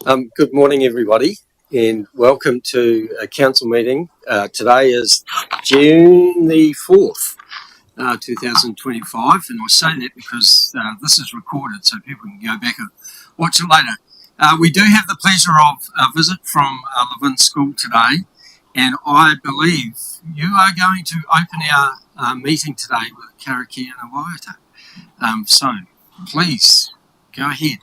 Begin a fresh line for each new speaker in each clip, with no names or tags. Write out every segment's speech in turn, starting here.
Good morning, everybody, and welcome to a council meeting. Today is June the 4th, 2025, and I say that because this is recorded so people can go back and watch it later. We do have the pleasure of a visit from Levin School today, and I believe you are going to open our meeting today with Karakia and Waiata. So please go ahead.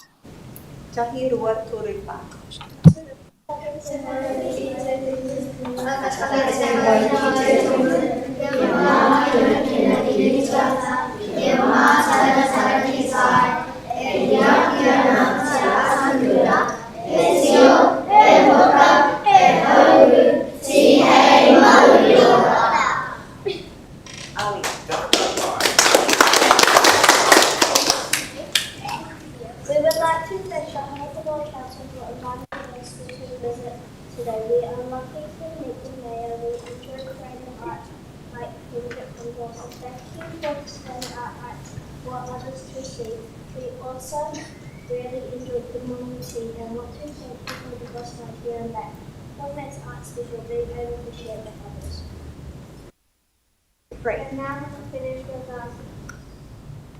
We would like to thank the Hospital Council for inviting us to visit today. We are lucky to meet the mayor. We enjoy creating art like Hendrik from Dawson. Thank you for displaying our art for others to see. We also really enjoyed the morning tea and want to thank you for the bus ride here and back. What makes art special? Being able to share with others. Great. And now to finish with our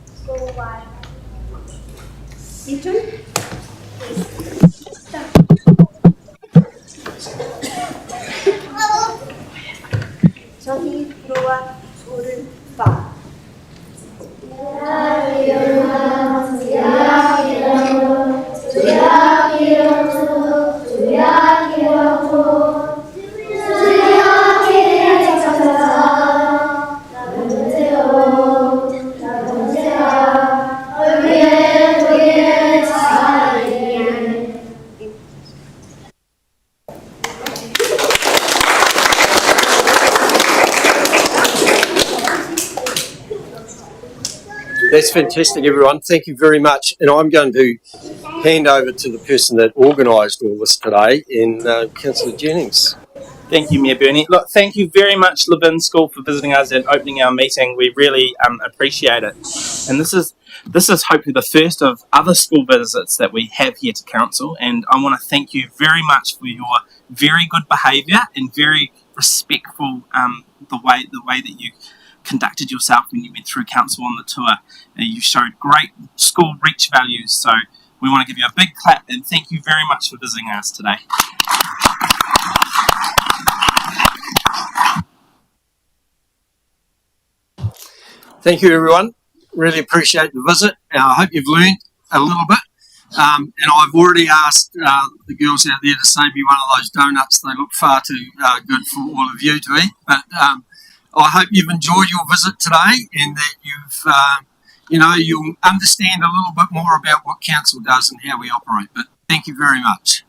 school-wide.
Ethan? Tohi Roa Urun Fa.
That's fantastic, everyone. Thank you very much. And I'm going to hand over to the person that organised all this today, Councillor Jennings.
Thank you, Mayor Bernie. Look, thank you very much, Levin School, for visiting us and opening our meeting. We really appreciate it. And this is hopefully the first of other school visits that we have here to council. And I want to thank you very much for your very good behaviour and very respectful the way that you conducted yourself when you went through council on the tour. You showed great school reach values. So we want to give you a big clap and thank you very much for visiting us today.
Thank you, everyone. Really appreciate the visit. I hope you've learned a little bit. And I've already asked the girls out there to save me one of those donuts. They look far too good for all of you to eat. But I hope you've enjoyed your visit today and that you'll understand a little bit more about what council does and how we operate. But thank you very much.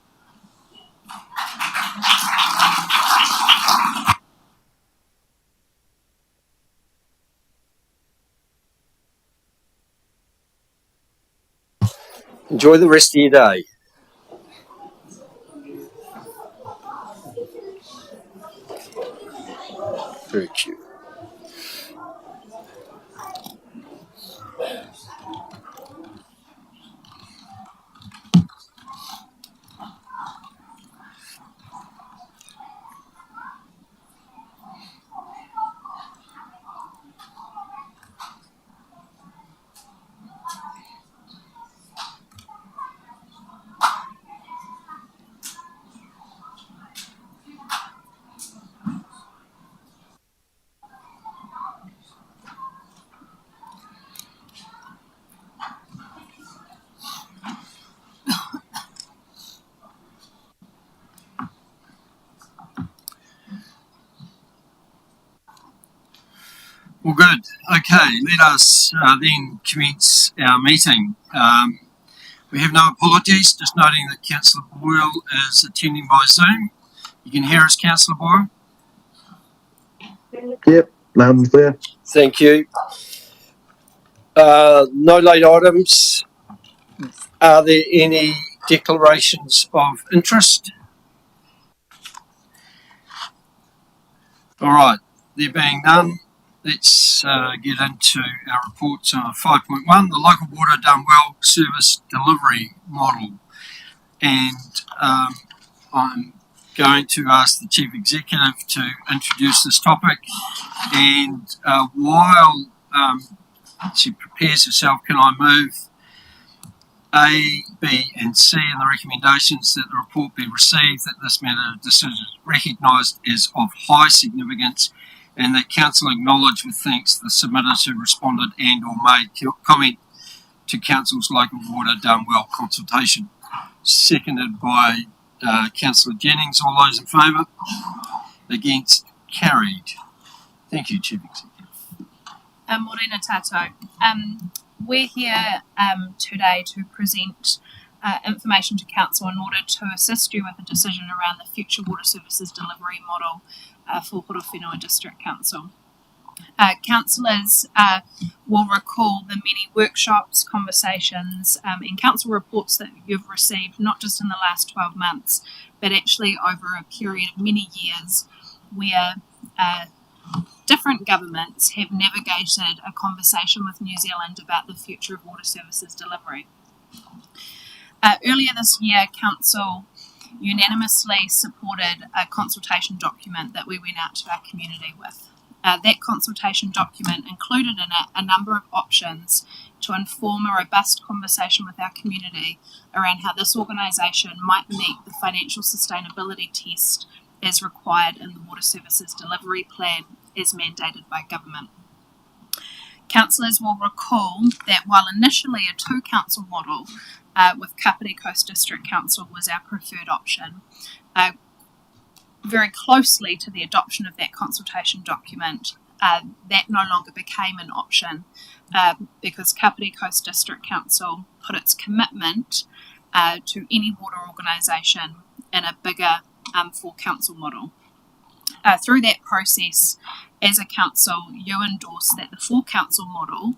Enjoy the rest of your day. Very cute. Well, good. Okay, let us then commence our meeting. We have no apologies, just noting that Councillor Boyle is attending by Zoom. You can hear us, Councillor Boyle?
Yep, loud and clear.
Thank you. No late items. Are there any declarations of interest? All right, there being none, let's get into our reports on 5.1, the local water done well service delivery model. and I'm going to ask the Chief Executive to introduce this topic. And while she prepares herself, can I move A, B and C in the recommendations that the report be received, that this matter of decision is recognised as of high significance, and that Council acknowledge with thanks the submitters who responded and or made comment to Council's local water done well consultation. Seconded by Councillor Jennings. All those in favour? Against? Carried. Thank you, Chief Executive.
Morena tātou. We're here today to present information to Council in order to assist you with a decision around the future water services delivery model for Horowhenua District Council. Councillors will recall the many workshops, conversations and council reports that you've received, not just in the last 12 months, but actually over a period of many years where different governments have navigated a conversation with New Zealand about the future of water services delivery. Earlier this year, Council unanimously supported a consultation document that we went out to our community with. That consultation document included in it a number of options to inform a robust conversation with our community around how this organisation might meet the financial sustainability test as required in the Water Services Delivery Plan as mandated by government. Councillors will recall that while initially a two-council model with Kapiti Coast District Council was our preferred option, very closely to the adoption of that consultation document, that no longer became an option because Kapiti Coast District Council put its commitment to any water organisation in a bigger full council model. Through that process, as a council, you endorsed that the full council model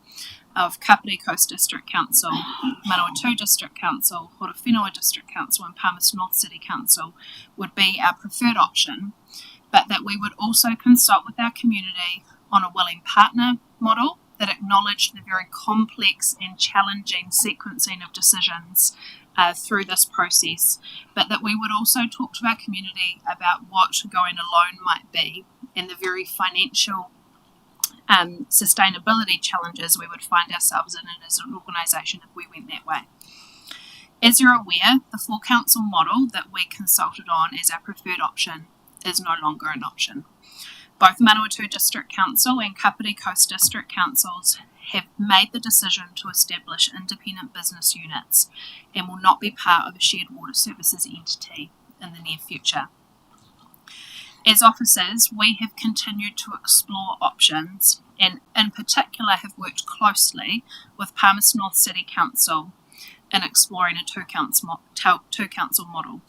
of Kapiti Coast District Council, Manawatu District Council, Horowhenua District Council and Palmerston North City Council would be our preferred option, but that we would also consult with our community on a willing partner model that acknowledged the very complex and challenging sequencing of decisions through this process, but that we would also talk to our community about what going alone might be and the very financial sustainability challenges we would find ourselves in as an organisation if we went that way. As you're aware, the full council model that we consulted on as our preferred option is no longer an option. Both Manawatu District Council and Kapiti Coast District Councils have made the decision to establish independent business units and will not be part of a shared water services entity in the near future. As officers, we have continued to explore options and in particular have worked closely with Palmerston North City Council in exploring a two-council model.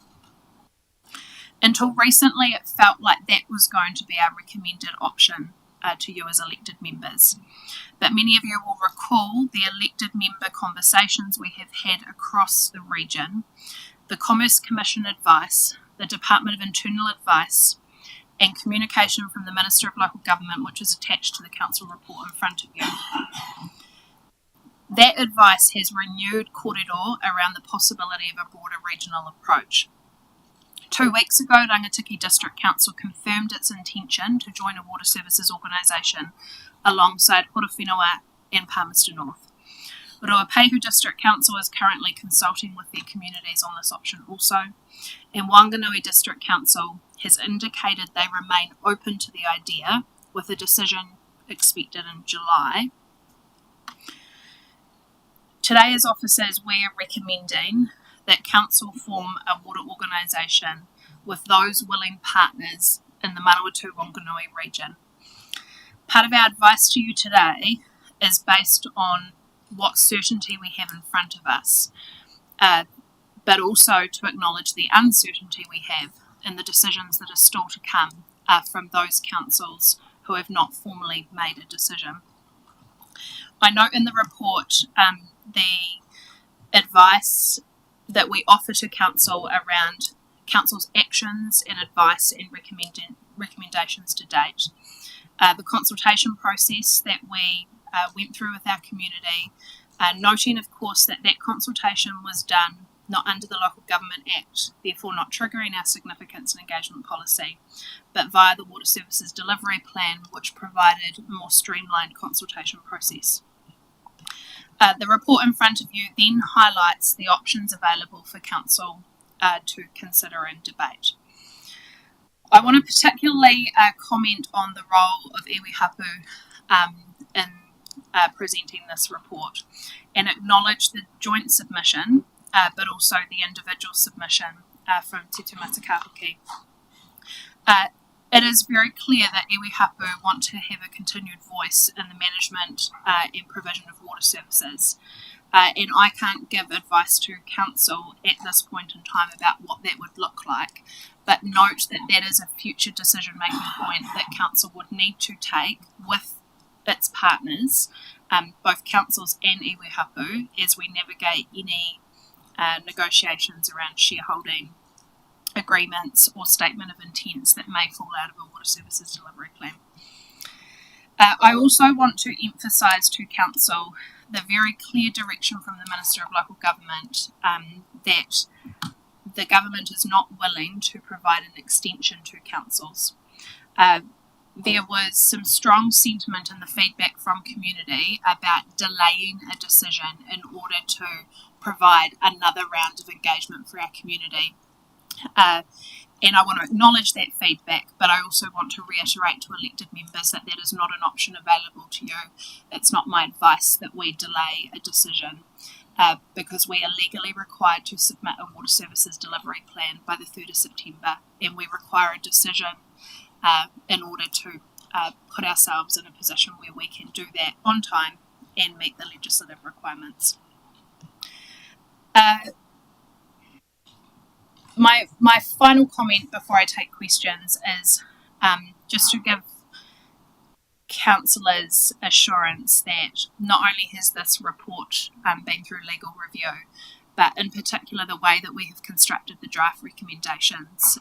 Until recently, it felt like that was going to be our recommended option to you as elected members. But many of you will recall the elected member conversations we have had across the region, the Commerce Commission advice, the Department of Internal Advice, and communication from the Minister of Local Government, which is attached to the council report in front of you. That advice has renewed kōrero around the possibility of a broader regional approach. 2 weeks ago, Rangitikei District Council confirmed its intention to join a water services organisation alongside Horowhenua and Palmerston North. Ruapehu District Council is currently consulting with their communities on this option also, and Wanganui District Council has indicated they remain open to the idea, with a decision expected in July. Today, as officers, we are recommending that Council form a water organisation with those willing partners in the Manawatu-Wanganui region. Part of our advice to you today is based on what certainty we have in front of us, but also to acknowledge the uncertainty we have in the decisions that are still to come from those councils who have not formally made a decision. I note in the report the advice that we offer to Council around Council's actions and advice and recommendations to date. The consultation process that we went through with our community, noting of course that consultation was done not under the Local Government Act, therefore not triggering our significance and engagement policy, but via the Water Services Delivery Plan, which provided a more streamlined consultation process. The report in front of you then highlights the options available for Council to consider and debate. I want to particularly comment on the role of iwi hapu in presenting this report and acknowledge the joint submission, but also the individual submission from Te Tumata Kahuki. It is very clear that iwi hapu want to have a continued voice in the management and provision of water services. And I can't give advice to Council at this point in time about what that would look like, but note that that is a future decision-making point that Council would need to take with its partners, both councils and iwi hapu, as we navigate any negotiations around shareholding agreements or statement of intents that may fall out of a water services delivery plan. I also want to emphasise to Council the very clear direction from the Minister of Local Government that the government is not willing to provide an extension to councils. There was some strong sentiment in the feedback from community about delaying a decision in order to provide another round of engagement for our community. And I want to acknowledge that feedback, but I also want to reiterate to elected members that that is not an option available to you. It's not my advice that we delay a decision because we are legally required to submit a water services delivery plan by the 3rd of September, and we require a decision in order to put ourselves in a position where we can do that on time and meet the legislative requirements. My final comment before I take questions is just to give councillors assurance that not only has this report been through legal review, but in particular the way that we have constructed the draft recommendations,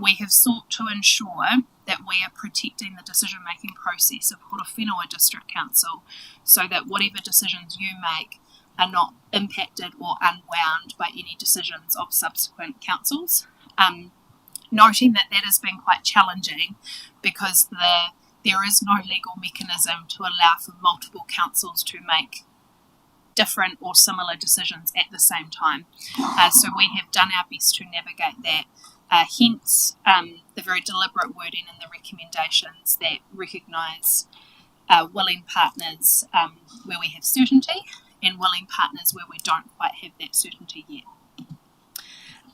we have sought to ensure that we are protecting the decision-making process of Horowhenua District Council so that whatever decisions you make are not impacted or unwound by any decisions of subsequent councils. Noting that that has been quite challenging because there is no legal mechanism to allow for multiple councils to make different or similar decisions at the same time. So we have done our best to navigate that. Hence the very deliberate wording in the recommendations that recognise willing partners where we have certainty and willing partners where we don't quite have that certainty yet.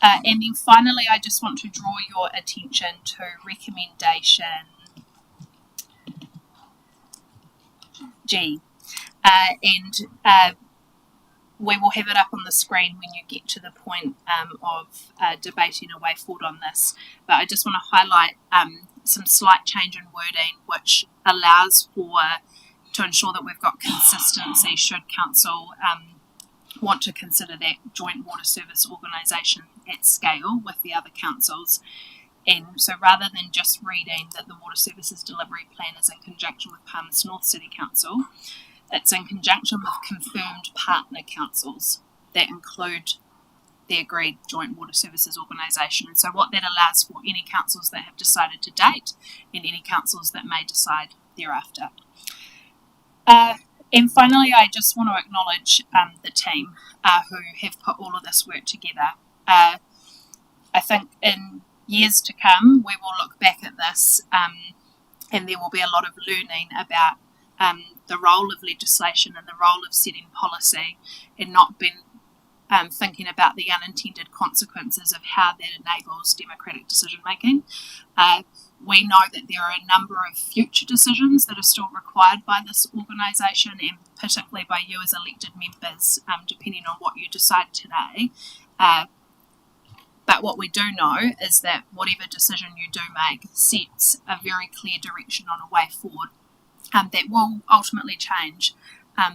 And then finally, I just want to draw your attention to recommendation G. And we will have it up on the screen when you get to the point of debating a way forward on this. But I just want to highlight some slight change in wording which allows to ensure that we've got consistency should council want to consider that joint water service organisation at scale with the other councils. And so rather than just reading that the water services delivery plan is in conjunction with Palmerston North City Council, it's in conjunction with confirmed partner councils that include the agreed joint water services organisation. And so what that allows for any councils that have decided to date and any councils that may decide thereafter. And finally, I just want to acknowledge the team who have put all of this work together. I think in years to come, we will look back at this and there will be a lot of learning about the role of legislation and the role of setting policy and not being thinking about the unintended consequences of how that enables democratic decision making. We know that there are a number of future decisions that are still required by this organisation and particularly by you as elected members, depending on what you decide today. But what we do know is that whatever decision you do make sets a very clear direction on a way forward that will ultimately change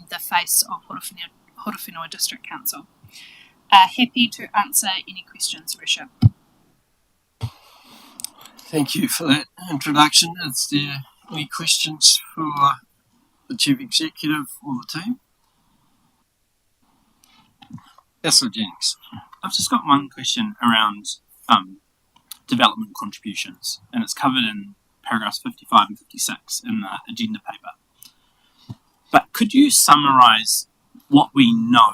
the face of Horowhenua District Council. Happy to answer any questions, Risha.
Thank you for that introduction. Is there any questions for the Chief Executive or the team? Councillor Jennings.
I've just got one question around development contributions, and it's covered in paragraphs 55 and 56 in the agenda paper. But could you summarise what we know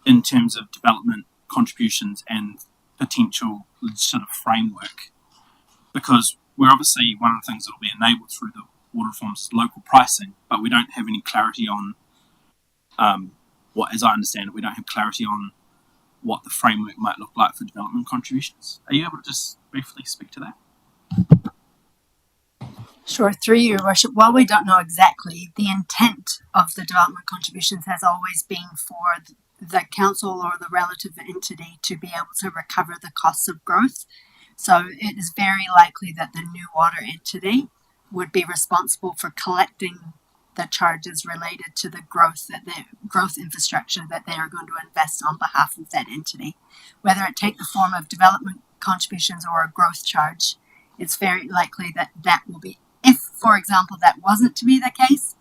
in terms of development contributions and potential legislative framework? Because we're obviously, one of the things that will be enabled through the water reforms local pricing, but we don't have any clarity on as I understand it, we don't have clarity on what the framework might look like for development contributions. Are you able to just briefly speak to that?
Sure, through you, Your Worship. While we don't know exactly, the intent of the development contributions has always been for the council or the relative entity to be able to recover the costs of growth. So it is very likely that the new water entity would be responsible for collecting the charges related to the growth infrastructure that they are going to invest on behalf of that entity. Whether it take the form of development contributions or a growth charge, it's very likely that that will be, if, for example, that wasn't to be the case,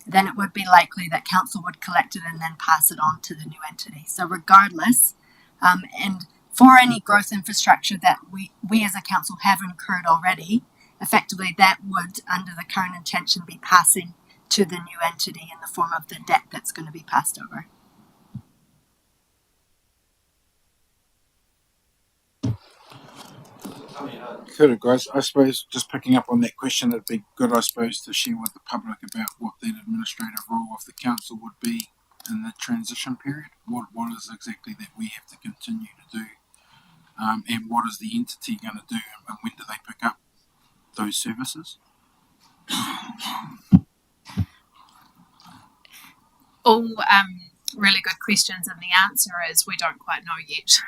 then it would be likely that council would collect it and then pass it on to the new entity. So regardless, and for any growth infrastructure that we as a council have incurred already, effectively that would, under the current intention, be passing to the new entity in the form of the debt that's going to be passed over.
Good, guys. I suppose just picking up on that question, it'd be good, I suppose, to share with the public about what that administrative role of the council would be in the transition period. What is exactly that we have to continue to do, and what is the entity going to do, and when do they pick up those services?
All really good questions, and the answer is we don't quite know yet,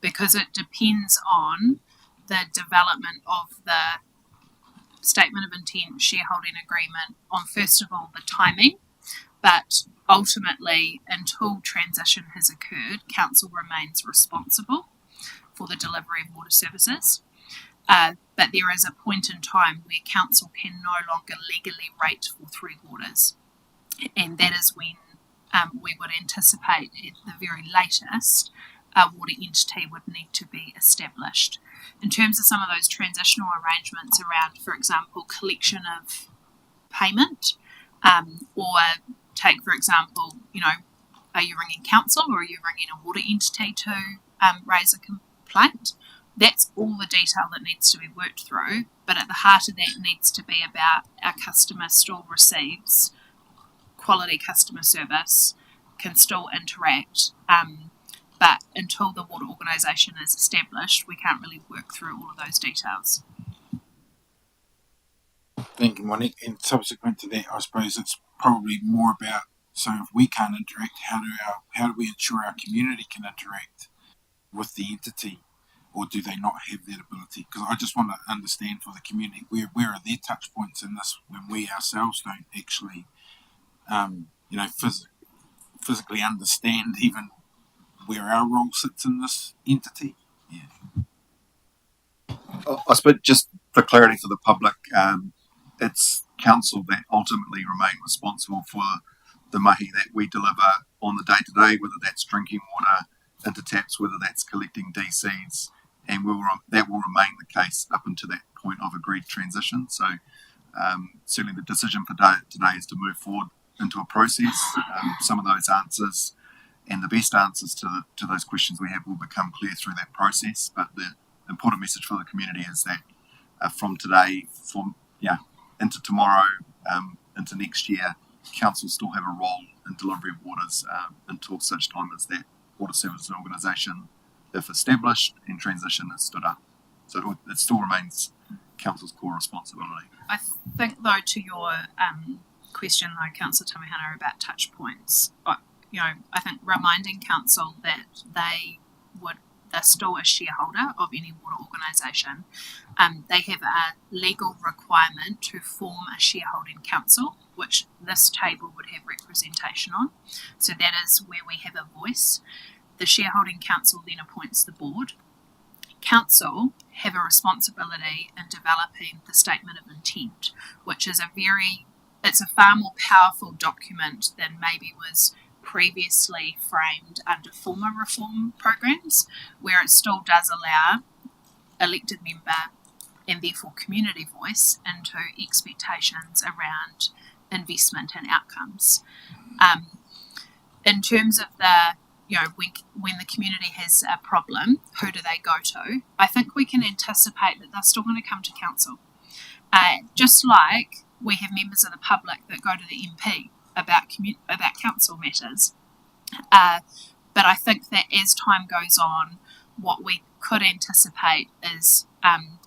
because it depends on the development of the statement of intent shareholding agreement on, first of all, the timing, but ultimately, until transition has occurred, council remains responsible for the delivery of water services. But there is a point in time where council can no longer legally rate for Three Waters, and that is when we would anticipate at the very latest a water entity would need to be established. In terms of some of those transitional arrangements around, for example, collection of payment, or take, for example, are you ringing council or are you ringing a water entity to raise a complaint? That's all the detail that needs to be worked through, but at the heart of that needs to be about our customer still receives quality customer service, can still interact, but until the water organisation is established, we can't really work through all of those details.
Thank you, Monique. And subsequent to that, I suppose it's probably more about, so if we can't interact, how do we ensure our community can interact with the entity, or do they not have that ability? Because I just want to understand for the community, where are their touch points in this when we ourselves don't actually physically understand even where our role sits in this entity. Yeah.
I suppose just for clarity for the public, it's council that ultimately remain responsible for the mahi that we deliver on the day-to-day, whether that's drinking water into taps, whether that's collecting DCs, and that will remain the case up until that point of agreed transition. So certainly the decision for today is to move forward into a process. Some of those answers and the best answers to those questions we have will become clear through that process. But the important message for the community is that from today, into tomorrow, into next year, council still have a role in delivery of waters until such time as that water service organisation, if established and transition, is stood up. So it still remains council's core responsibility.
I think, though, to your question, though, Councillor Tamihana, about touch points, I think reminding council that they're still a shareholder of any water organisation. They have a legal requirement to form a shareholding council, which this table would have representation on. So that is where we have a voice. The shareholding council then appoints the board. Council have a responsibility in developing the statement of intent, which is it's a far more powerful document than maybe was previously framed under former reform programs, where it still does allow elected member and therefore community voice into expectations around investment and outcomes. In terms of the, when the community has a problem, who do they go to? I think we can anticipate that they're still going to come to council. Just like we have members of the public that go to the MP about council matters. But I think that as time goes on, what we could anticipate is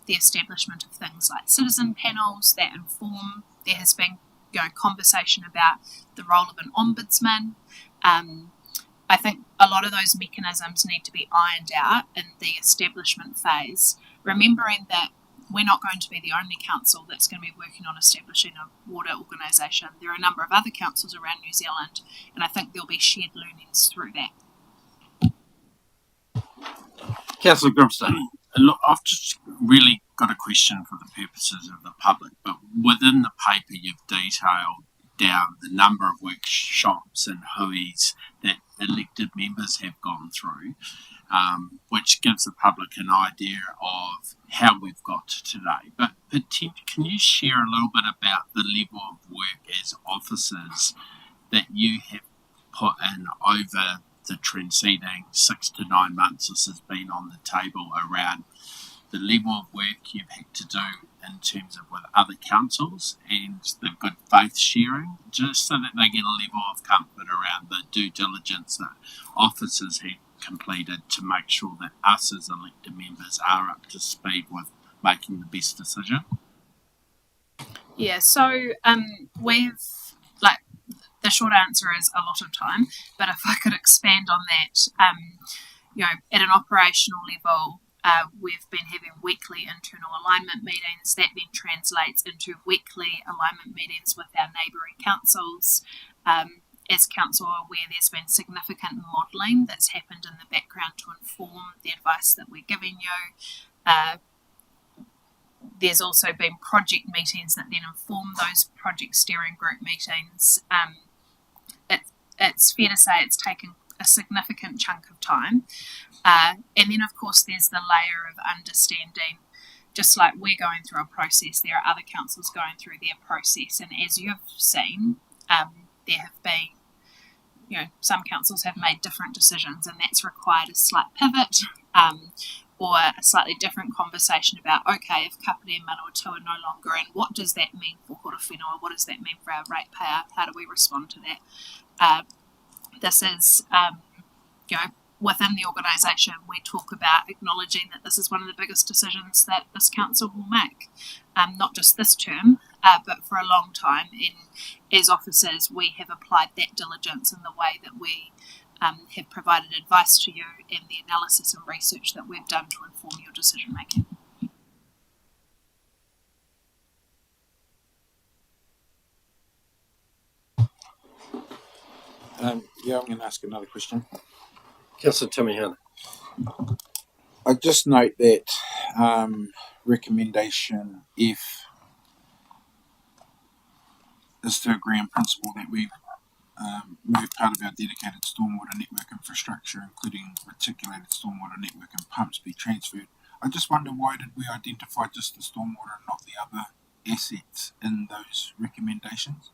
the establishment of things like citizen panels that inform. There has been conversation about the role of an ombudsman. I think a lot of those mechanisms need to be ironed out in the establishment phase, remembering that we're not going to be the only council that's going to be working on establishing a water organisation. There are a number of other councils around New Zealand, and I think there'll be shared learnings through that.
Councillor Grimstone, look, I've just really got a question for the purposes of the public, but within the paper you've detailed down the number of workshops and HUIs that elected members have gone through, which gives the public an idea of how we've got to today. But can you share a little bit about the level of work as officers that you have put in over the preceding 6 to 9 months this has been on the table, around the level of work you've had to do in terms of with other councils and the good faith sharing, just so that they get a level of comfort around the due diligence that officers have completed to make sure that us as elected members are up to speed with making the best decision?
Yeah, so the short answer is a lot of time, but if I could expand on that, at an operational level, we've been having weekly internal alignment meetings. That then translates into weekly alignment meetings with our neighbouring councils. As council are aware, there's been significant modelling that's happened in the background to inform the advice that we're giving you. There's also been project meetings that then inform those project steering group meetings. It's fair to say it's taken a significant chunk of time. And then, of course, there's the layer of understanding. Just like we're going through a process, there are other councils going through their process. And as you've seen, there have been, some councils have made different decisions, and that's required a slight pivot or a slightly different conversation about, okay, if Kapiti and Manawatu are no longer in, what does that mean for Horowhenua? What does that mean for our ratepayer? How do we respond to that? This is, within the organisation, we talk about acknowledging that this is one of the biggest decisions that this council will make, not just this term, but for a long time. And as officers, we have applied that diligence in the way that we have provided advice to you and the analysis and research that we've done to inform your decision making.
I'm going to ask another question.
Councillor Tamihana.
I just note that recommendation F is to agree in principle that we move part of our dedicated stormwater network infrastructure, including reticulated stormwater network and pumps, be transferred. I just wonder, why did we identify just the stormwater and not the other assets in those recommendations?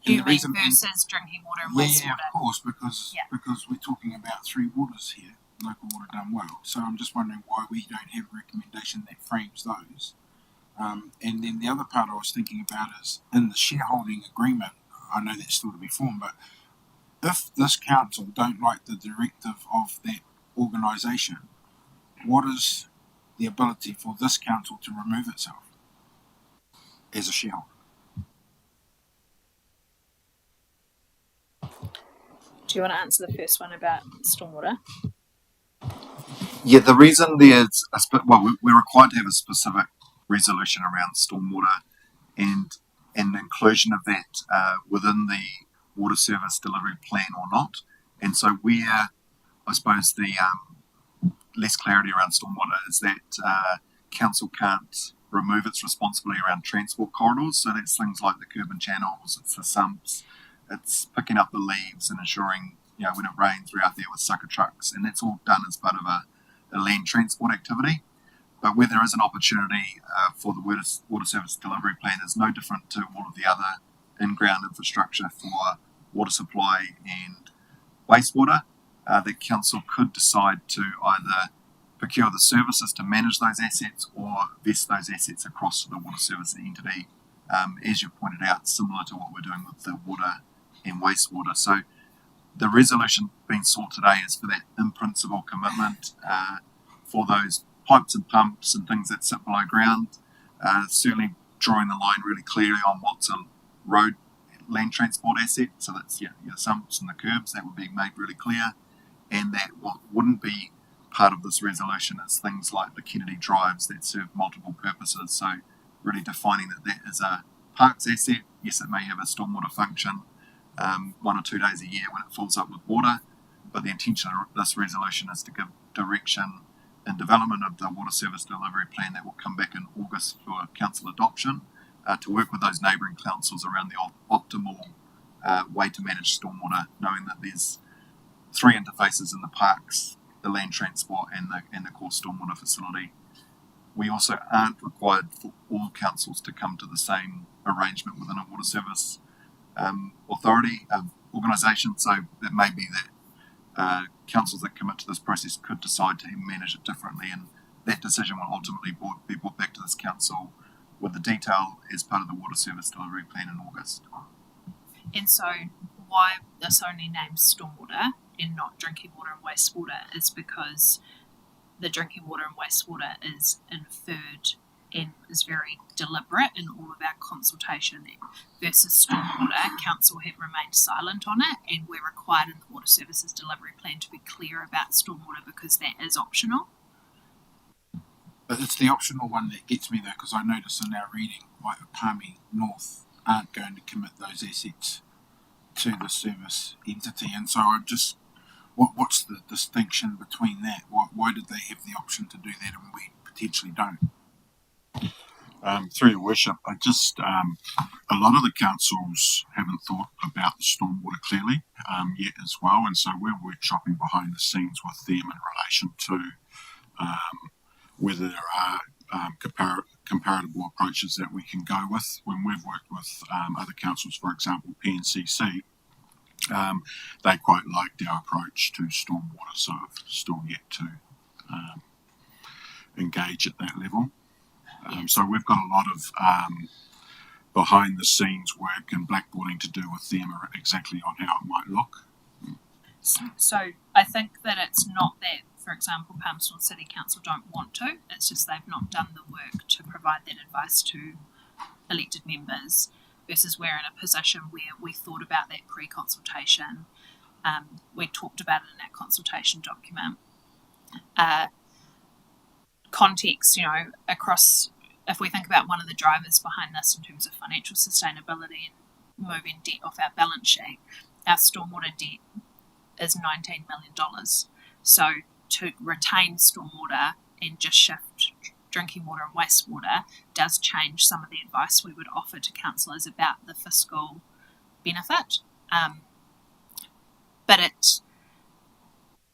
Do you mean versus drinking water and wastewater?
Yeah, of course, because we're talking about 3 waters here, local water done well. So I'm just wondering why we don't have a recommendation that frames those. And then the other part I was thinking about is in the shareholding agreement. I know that's still to be formed, but if this council don't like the directive of that organisation, what is the ability for this council to remove itself as a shareholder?
Do you want to answer the first one about stormwater?
Yeah, the reason there's we're required to have a specific resolution around stormwater and the inclusion of that within the water service delivery plan or not. And so where I suppose the less clarity around stormwater is that council can't remove its responsibility around transport corridors. So that's things like the curb and channels, it's the sumps, it's picking up the leaves and ensuring, when it rains, we're out there with sucker trucks, and that's all done as part of a land transport activity. But where there is an opportunity for the water service delivery plan is no different to all of the other in-ground infrastructure for water supply and wastewater. The council could decide to either procure the services to manage those assets or vest those assets across to the water service entity, as you pointed out, similar to what we're doing with the water and wastewater. So the resolution being sought today is for that in-principle commitment for those pipes and pumps and things that sit below ground, certainly drawing the line really clearly on what's a road land transport asset, so that's your sumps and the curbs, that would be made really clear, and that what wouldn't be part of this resolution is things like the Kennedy drives that serve multiple purposes, so really defining that is a parks asset. Yes, it may have a stormwater function 1 or 2 days a year when it fills up with water, but the intention of this resolution is to give direction in development of the water service delivery plan that will come back in August for council adoption, to work with those neighbouring councils around the optimal way to manage stormwater, knowing that there's 3 interfaces in the parks, the land transport and the core stormwater facility. We also aren't required for all councils to come to the same arrangement within a water service authority organisation, so it may be that councils that commit to this process could decide to manage it differently, and that decision will ultimately be brought back to this council with the detail as part of the water service delivery plan in August.
And so why this only names stormwater and not drinking water and wastewater is because the drinking water and wastewater is inferred and is very deliberate in all of our consultation, versus stormwater. Council have remained silent on it, and we're required in the water services delivery plan to be clear about stormwater because that is optional.
But it's the optional one that gets me though, because I notice in our reading, like Palmy North aren't going to commit those assets to the service entity, and so I'm just, what's the distinction between that? Why did they have the option to do that and we potentially don't?
Through your worship, a lot of the councils haven't thought about the stormwater clearly yet as well, and so we're workshopping behind the scenes with them in relation to whether there are comparable approaches that we can go with. When we've worked with other councils, for example PNCC, they quite liked our approach to stormwater, so I've still yet to engage at that level. So we've got a lot of behind the scenes work and blackboarding to do with them exactly on how it might look.
So I think that it's not that, for example, Palmerston City Council don't want to, it's just they've not done the work to provide that advice to elected members, versus we're in a position where we thought about that pre-consultation. We talked about it in that consultation document. Context, across, if we think about one of the drivers behind this in terms of financial sustainability and moving debt off our balance sheet, our stormwater debt is $19 million. So to retain stormwater and just shift drinking water and wastewater does change some of the advice we would offer to councillors about the fiscal benefit. But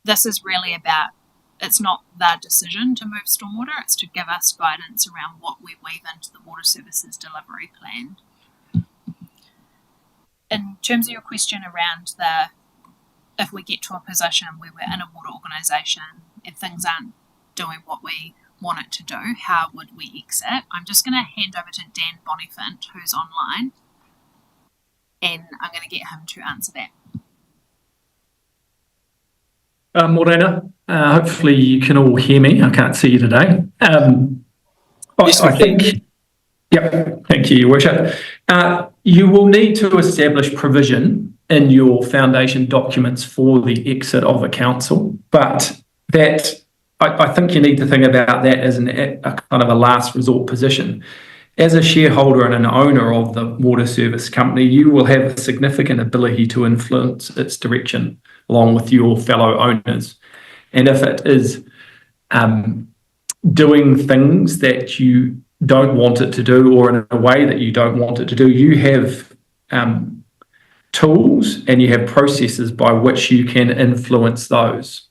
this is really about, it's not their decision to move stormwater, it's to give us guidance around what we weave into the water services delivery plan. In terms of your question around if we get to a position where we're in a water organisation and things aren't doing what we want it to do, how would we exit? I'm just going to hand over to Dan Bonifant, who's online, and I'm going to get him to answer that.
Morena, hopefully you can all hear me. I can't see you today.
Yes,
I think, thank you, Your Worship. You will need to establish provision in your foundation documents for the exit of a council, but that I think you need to think about that as a kind of a last resort position. As a shareholder and an owner of the water service company, you will have a significant ability to influence its direction along with your fellow owners. And if it is doing things that you don't want it to do, or in a way that you don't want it to do, you have tools and you have processes by which you can influence those.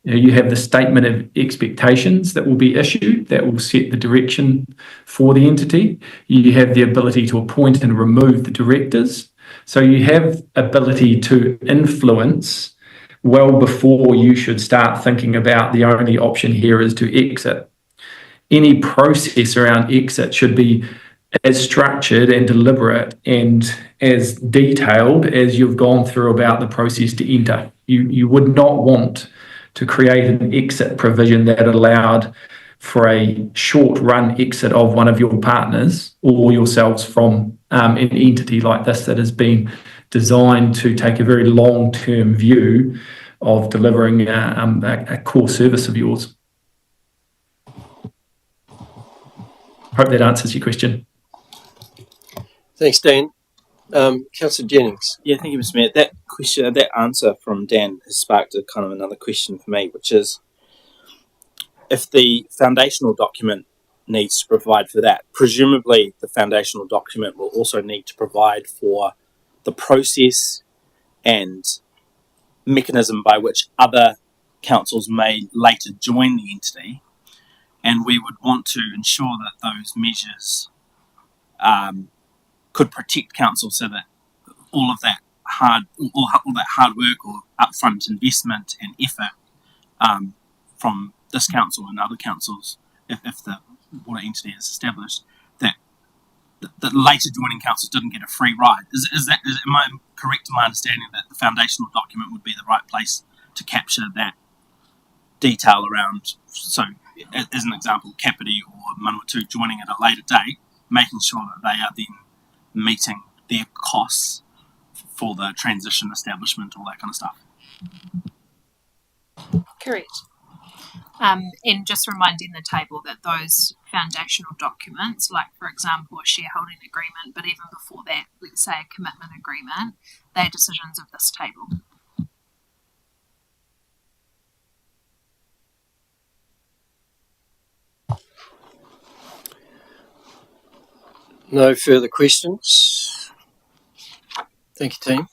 You have the statement of expectations that will be issued that will set the direction for the entity. You have the ability to appoint and remove the directors. So you have ability to influence well before you should start thinking about the only option here is to exit. Any process around exit should be as structured and deliberate and as detailed as you've gone through about the process to enter. You would not want to create an exit provision that allowed for a short-run exit of one of your partners or yourselves from an entity like this that has been designed to take a very long-term view of delivering a core service of yours. Hope that answers your question.
Thanks, Dan. Councillor Jennings.
Yeah, thank you, Mr. Mayor. That question, that answer from Dan has sparked a kind of another question for me, which is, if the foundational document needs to provide for that, presumably the foundational document will also need to provide for the process and mechanism by which other councils may later join the entity, and we would want to ensure that those measures could protect council, so that all that hard work or upfront investment and effort from this council and other councils, if the water entity is established, that later joining councils didn't get a free ride. Am I correct in my understanding that the foundational document would be the right place to capture that detail around, so as an example, Kapiti or Manawatu joining at a later date, making sure that they are then meeting their costs for the transition, establishment, all that kind of stuff?
Correct. And just reminding the table that those foundational documents, like for example a shareholding agreement, but even before that, let's say a commitment agreement, they're decisions of this table.
No further questions. Thank you, team.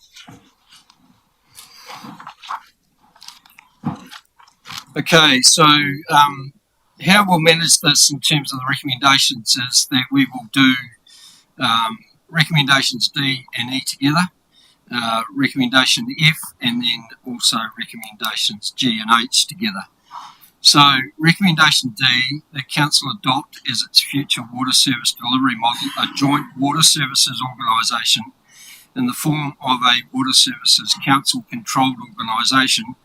Okay, so how we'll manage this in terms of the recommendations is that we will do recommendations D and E together, recommendation F, and then also recommendations G and H together. So recommendation D, the council adopt as its future water service delivery model a joint water services organisation in the form of a water services council controlled organisation,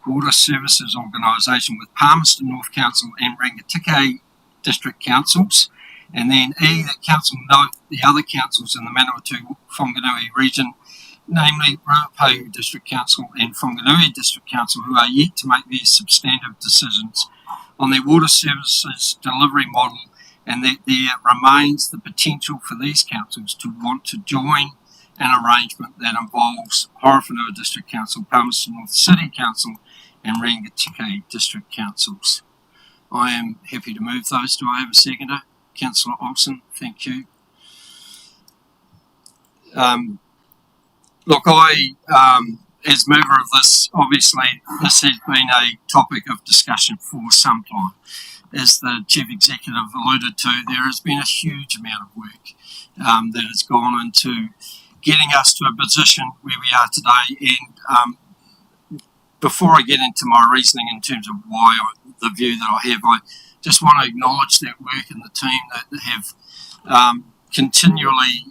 water services organisation with Palmerston North Council and Rangitikei district councils. And then E, that council note the other councils in the Manawatu-Whanganui region, namely Ruapehu District Council and Whanganui District Council, who are yet to make these substantive decisions on their water services delivery model, and that there remains the potential for these councils to want to join an arrangement that involves Horowhenua District Council, Palmerston North City Council and Rangitikei District Councils. I am happy to move those. Do I have a seconder? Councillor Olsen, thank you. Look, as mover of this, obviously this has been a topic of discussion for some time. As the Chief Executive alluded to, there has been a huge amount of work that has gone into getting us to a position where we are today. And before I get into my reasoning in terms of why the view that I have, I just want to acknowledge that work and the team that have continually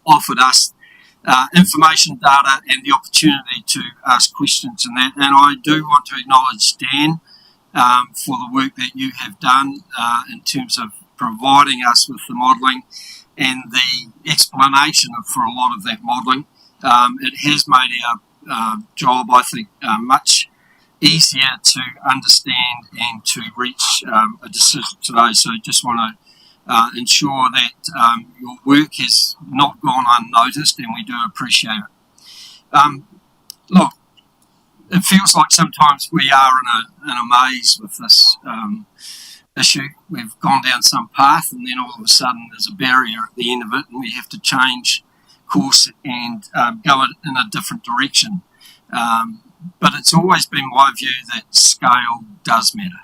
offered us information, data, and the opportunity to ask questions and that. And I do want to acknowledge Dan for the work that you have done in terms of providing us with the modelling and the explanation for a lot of that modelling. It has made our job, I think, much easier to understand and to reach a decision today. So I just want to ensure that your work has not gone unnoticed, and we do appreciate it. Look, it feels like sometimes we are in a maze with this issue. We've gone down some path, and then all of a sudden there's a barrier at the end of it, and we have to change course and go in a different direction. But it's always been my view that scale does matter.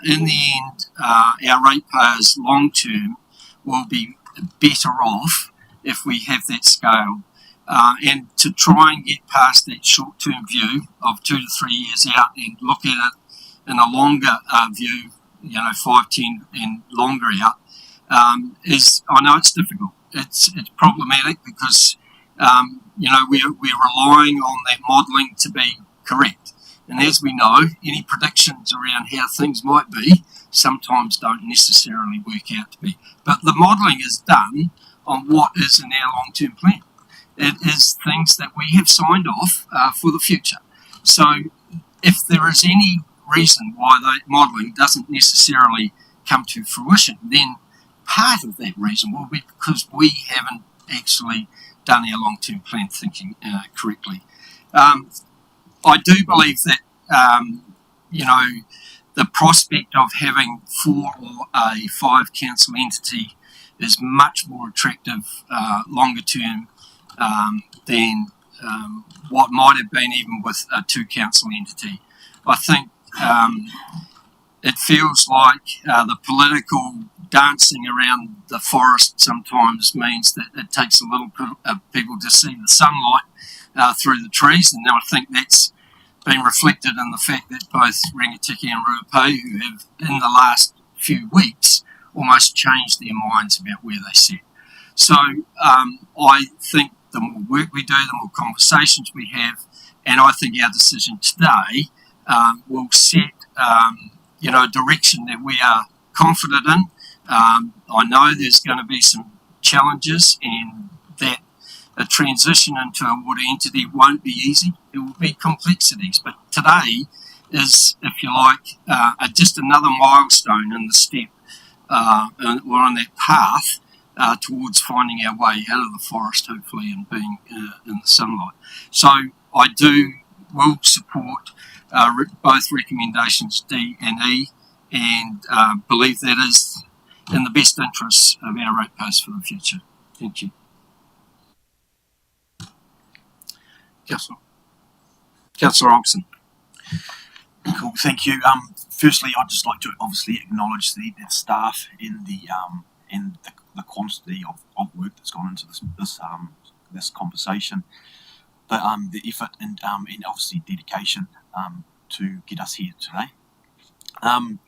In the end, our ratepayers long term will be better off if we have that scale. And to try and get past that short term view of 2 to 3 years out and look at it in a longer view, 5, 10 and longer out, I know it's difficult. It's problematic because, we're relying on that modelling to be correct. And as we know, any predictions around how things might be sometimes don't necessarily work out to be. But the modelling is done on what is in our long-term plan. It is things that we have signed off for the future. So if there is any reason why that modelling doesn't necessarily come to fruition, then part of that reason will be because we haven't actually done our long-term plan thinking correctly. I do believe that, the prospect of having 4 or a 5 council entity is much more attractive longer term than what might have been even with a 2 council entity. I think it feels like the political dancing around the forest sometimes means that it takes a little bit of people to see the sunlight through the trees, and I think that's been reflected in the fact that both Rangitikei and Ruapehu, who have in the last few weeks almost changed their minds about where they sit. So I think the more work we do, the more conversations we have, and I think our decision today will set a direction that we are confident in. I know there's going to be some challenges, and that a transition into a water entity won't be easy. There will be complexities, but today is, if you like, just another milestone in the step or on that path towards finding our way out of the forest, hopefully, and being in the sunlight. So I will support both recommendations D and E, and believe that is in the best interests of our ratepayers for the future. Thank you. Councillor Olsen.
Cool, thank you. Firstly, I'd just like to obviously acknowledge the staff and the quantity of work that's gone into this conversation, but the effort and obviously dedication to get us here today.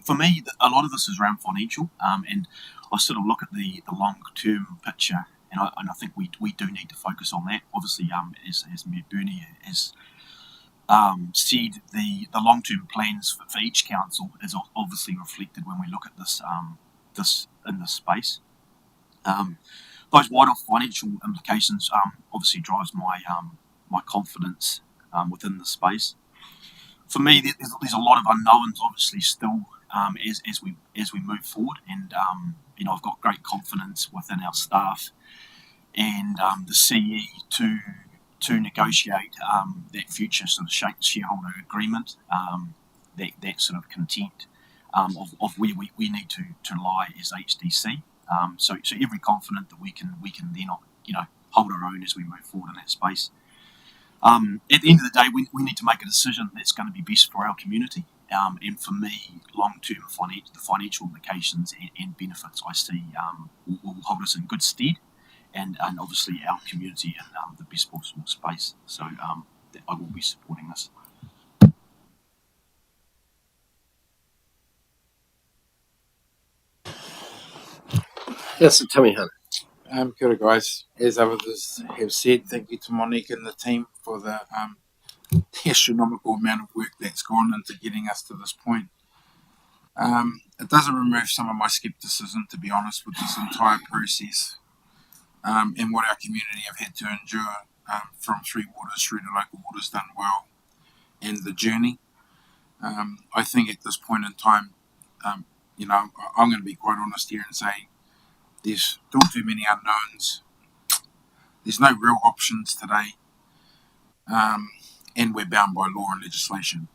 For me, a lot of this is around financial, and I sort of look at the long-term picture, and I think we do need to focus on that. Obviously, as Mayor Bernie has said, the long-term plans for each council is obviously reflected when we look at this in this space. Those wider financial implications obviously drives my confidence within the space. For me, there's a lot of unknowns, obviously, still as we move forward, and I've got great confidence within our staff and the CE to negotiate that future sort of shareholder agreement, that sort of content of where we need to lie as HDC. So every confident that we can then hold our own as we move forward in that space. At the end of the day, we need to make a decision that's going to be best for our community. And for me, long-term the financial implications and benefits I see will hold us in good stead, and obviously our community in the best possible space. So I will be supporting this.
Yes, Tommy Hunt.
Kia ora, guys. As others have said, thank you to Monique and the team for the astronomical amount of work that's gone into getting us to this point. It doesn't remove some of my scepticism, to be honest, with this entire process and what our community have had to endure from Three Waters through to Local Waters Done Well and the journey. I think at this point in time, I'm going to be quite honest here and say there's still too many unknowns. There's no real options today, and we're bound by law and legislation.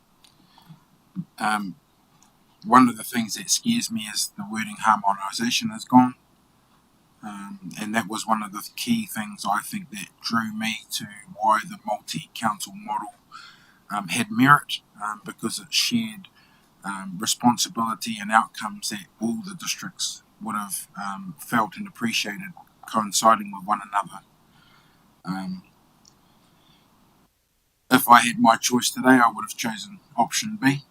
one of the things that scares me is the wording harmonisation is gone. And that was one of the key things I think that drew me to why the multi-council model had merit, because it shared responsibility and outcomes that all the districts would have felt and appreciated, coinciding with one another. If I had my choice today, I would have chosen option B,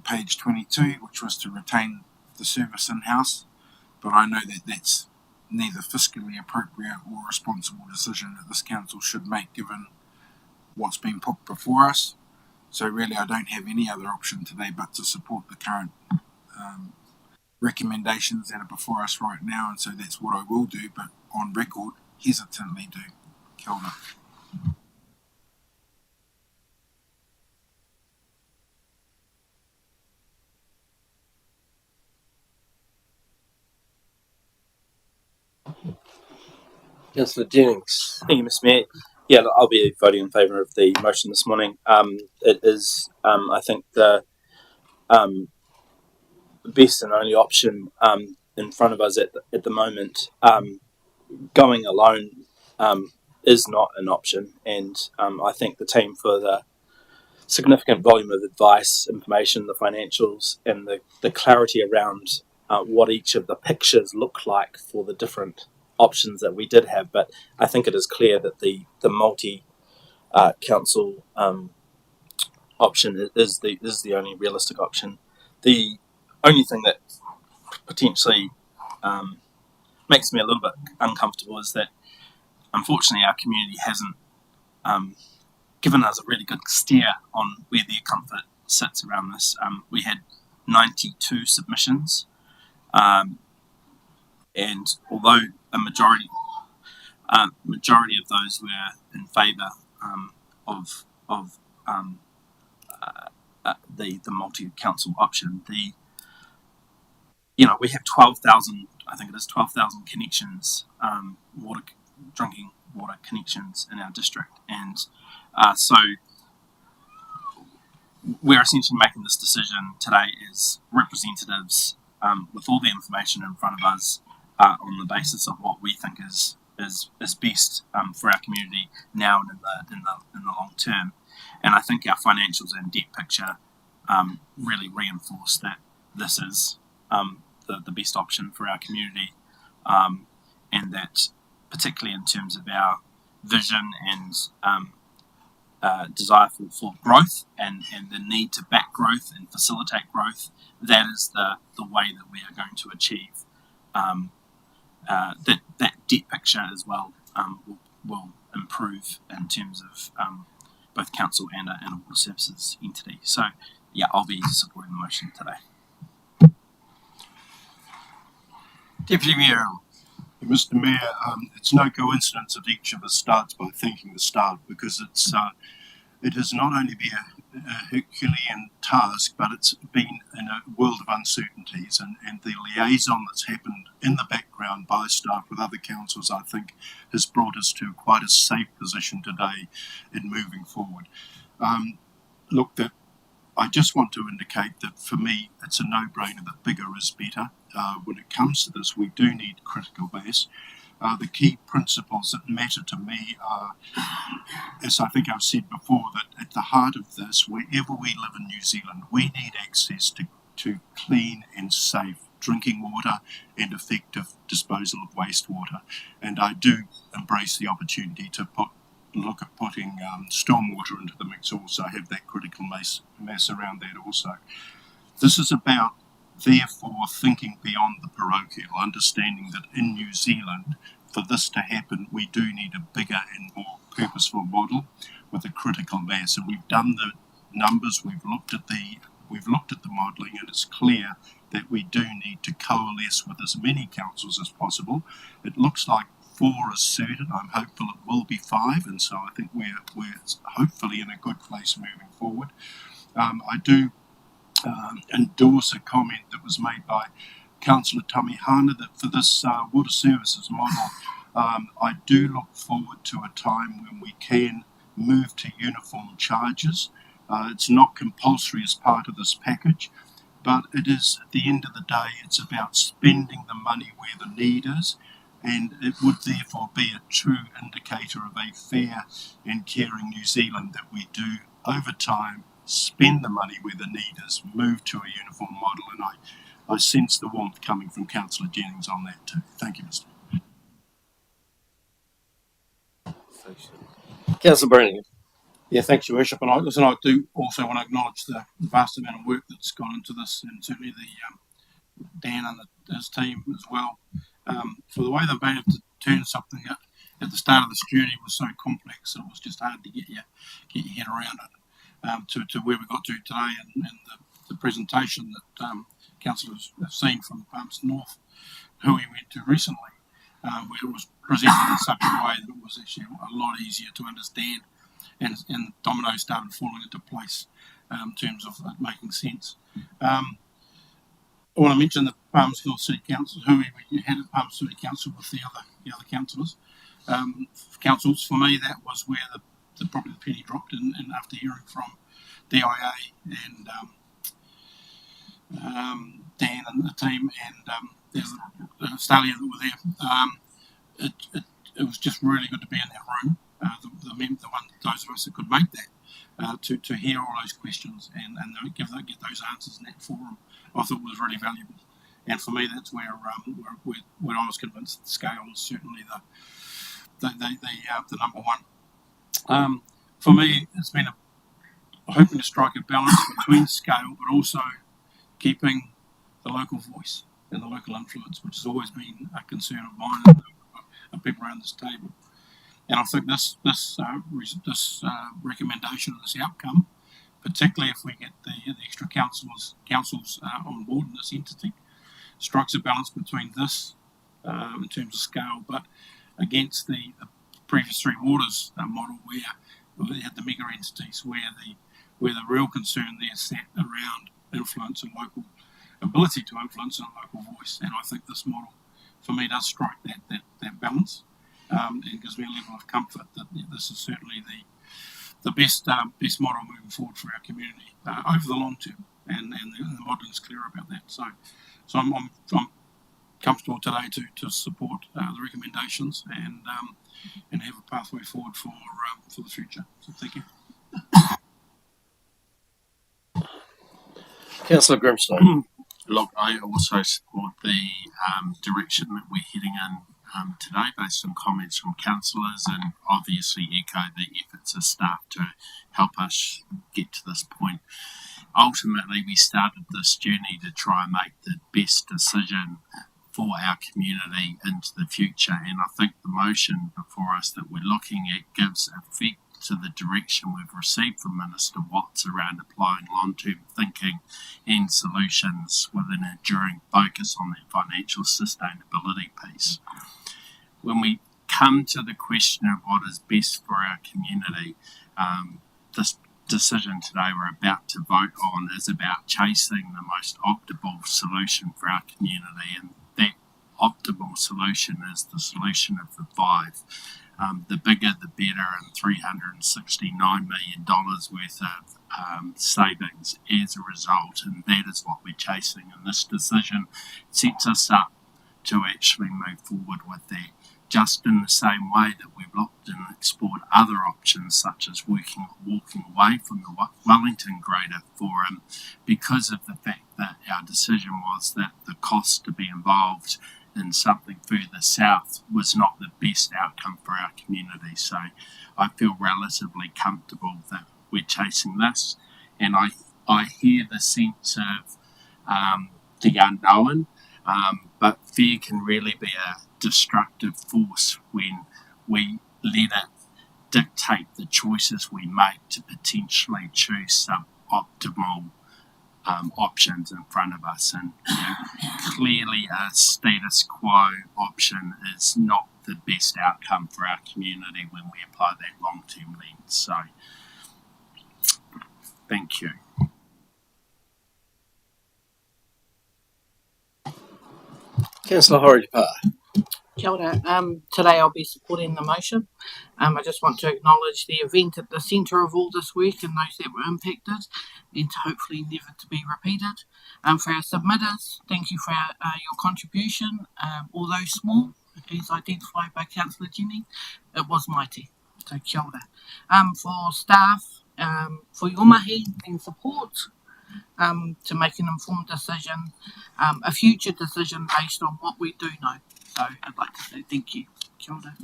page 22, which was to retain the service in-house. But I know that that's neither fiscally appropriate or a responsible decision that this council should make given what's been put before us. So really I don't have any other option today but to support the current recommendations that are before us right now, and so that's what I will do, but on record, hesitantly do. Kia ora.
Councillor Jennings.
Thank you, Mr. Mayor. Yeah, look, I'll be voting in favour of the motion this morning. It is, I think, the best and only option in front of us at the moment. Going alone is not an option, and I thank the team for the significant volume of advice, information, the financials, and the clarity around what each of the pictures look like for the different options that we did have. But I think it is clear that the multi council option is the only realistic option. The only thing that potentially makes me a little bit uncomfortable is that unfortunately our community hasn't given us a really good steer on where their comfort sits around this. We had 92 submissions, and although a majority of those were in favour of the multi-council option, we have 12,000, I think it is 12,000 connections, drinking water connections in our district, and so we're essentially making this decision today as representatives with all the information in front of us on the basis of what we think is best for our community now and in the long term. And I think our financials and debt picture really reinforce that this is the best option for our community, and that particularly in terms of our vision and desire for growth and the need to back growth and facilitate growth, that is the way that we are going to achieve that debt picture as well will improve in terms of both council and a water services entity. So yeah, I'll be supporting the motion today.
Deputy Mayor.
Mr. Mayor, it's no coincidence that each of us starts by thanking the staff, because it has not only been a Herculean task, but it's been in a world of uncertainties, and the liaison that's happened in the background by staff with other councils, I think, has brought us to quite a safe position today in moving forward. I just want to indicate that for me, it's a no-brainer that bigger is better. When it comes to this, we do need critical mass. The key principles that matter to me are, as I think I've said before, that at the heart of this, wherever we live in New Zealand, we need access to clean and safe drinking water and effective disposal of wastewater. And I do embrace the opportunity to look at putting stormwater into the mix also, have that critical mass around that also. This is about, therefore, thinking beyond the parochial, understanding that in New Zealand, for this to happen, we do need a bigger and more purposeful model with a critical mass. And we've done the numbers, we've looked at the modelling, and it's clear that we do need to coalesce with as many councils as possible. It looks like 4 is certain. I'm hopeful it will be 5, and so I think we're hopefully in a good place moving forward. I do endorse a comment that was made by Councillor Tamihana that for this water services model, I do look forward to a time when we can move to uniform charges. It's not compulsory as part of this package,
but it is, at the end of the day, it's about spending the money where the need is, and it would therefore be a true indicator of a fair and caring New Zealand that we do, over time, spend the money where the need is, move to a uniform model, and I sense the warmth coming from Councillor Jennings on that too. Thank you, Mr.
Councillor Brennan.
Yeah, thanks, Your Worship. And I do also want to acknowledge the vast amount of work that's gone into this, and certainly Dan and his team as well, for the way they've been able to turn something at the start of this journey was so complex that it was just hard to get your head around it, to where we got to today, and the presentation that councillors have seen from Palmerston North, who we went to recently, where it was presented in such a way that it was actually a lot easier to understand, and dominoes started falling into place in terms of making sense. I want to mention the Palmerston City Council, who we had at Palmerston City Council with the other councillors. Councils, for me, that was where probably the penny dropped, and after hearing from DIA and Dan and the team, and there's Stalia that were there, it was just really good to be in that room. Those of us that could make that, to hear all those questions and get those answers in that forum, I thought was really valuable. And for me, that's where I was convinced the scale was certainly the number one. For me, it's been hoping to strike a balance between scale, but also keeping the local voice and the local influence, which has always been a concern of mine and of people around this table. And I think this recommendation, this outcome, particularly if we get the extra councils on board in this entity, strikes a balance between this in terms of scale, but against the previous Three Waters model, where we had the mega entities, where the real concern there sat around influence and local ability to influence and local voice. And I think this model, for me, does strike that balance, and gives me a level of comfort that this is certainly the best model moving forward for our community over the long term, and the model is clear about that. So I'm comfortable today to support the recommendations and have a pathway forward for the future. So thank you.
Councillor Grimstone.
Look, I also support the direction that we're heading in today, based on comments from councillors, and obviously echo the efforts of staff to help us get to this point. Ultimately, we started this journey to try and make the best decision for our community into the future, and I think the motion before us that we're looking at gives effect to the direction we've received from Minister Watts around applying long-term thinking and solutions with an enduring focus on that financial sustainability piece. When we come to the question of what is best for our community, this decision today we're about to vote on is about chasing the most optimal solution for our community, and that optimal solution is the solution of the five. The bigger the better, and $369 million worth of savings as a result, and that is what we're chasing, and this decision sets us up to actually move forward with that, just in the same way that we've looked and explored other options such as walking away from the Wellington Greater Forum, because of the fact that our decision was that the cost to be involved in something further south was not the best outcome for our community. So I feel relatively comfortable that we're chasing this, and I hear the sense of the unknown, but fear can really be a destructive force when we let it dictate the choices we make to potentially choose suboptimal options in front of us. And clearly a status quo option is not the best outcome for our community when we apply that long-term lens. So thank you.
Councillor Horry-Depar.
Kia ora. Today I'll be supporting the motion. I just want to acknowledge the event at the centre of all this work and those that were impacted, and hopefully never to be repeated. For our submitters, thank you for your contribution. Although small, as identified by Councillor Jenny, it was mighty. So kia ora. For staff, for your mahi and support, to make an informed decision, a future decision based on what we do know. So I'd like to say thank you. Kia ora.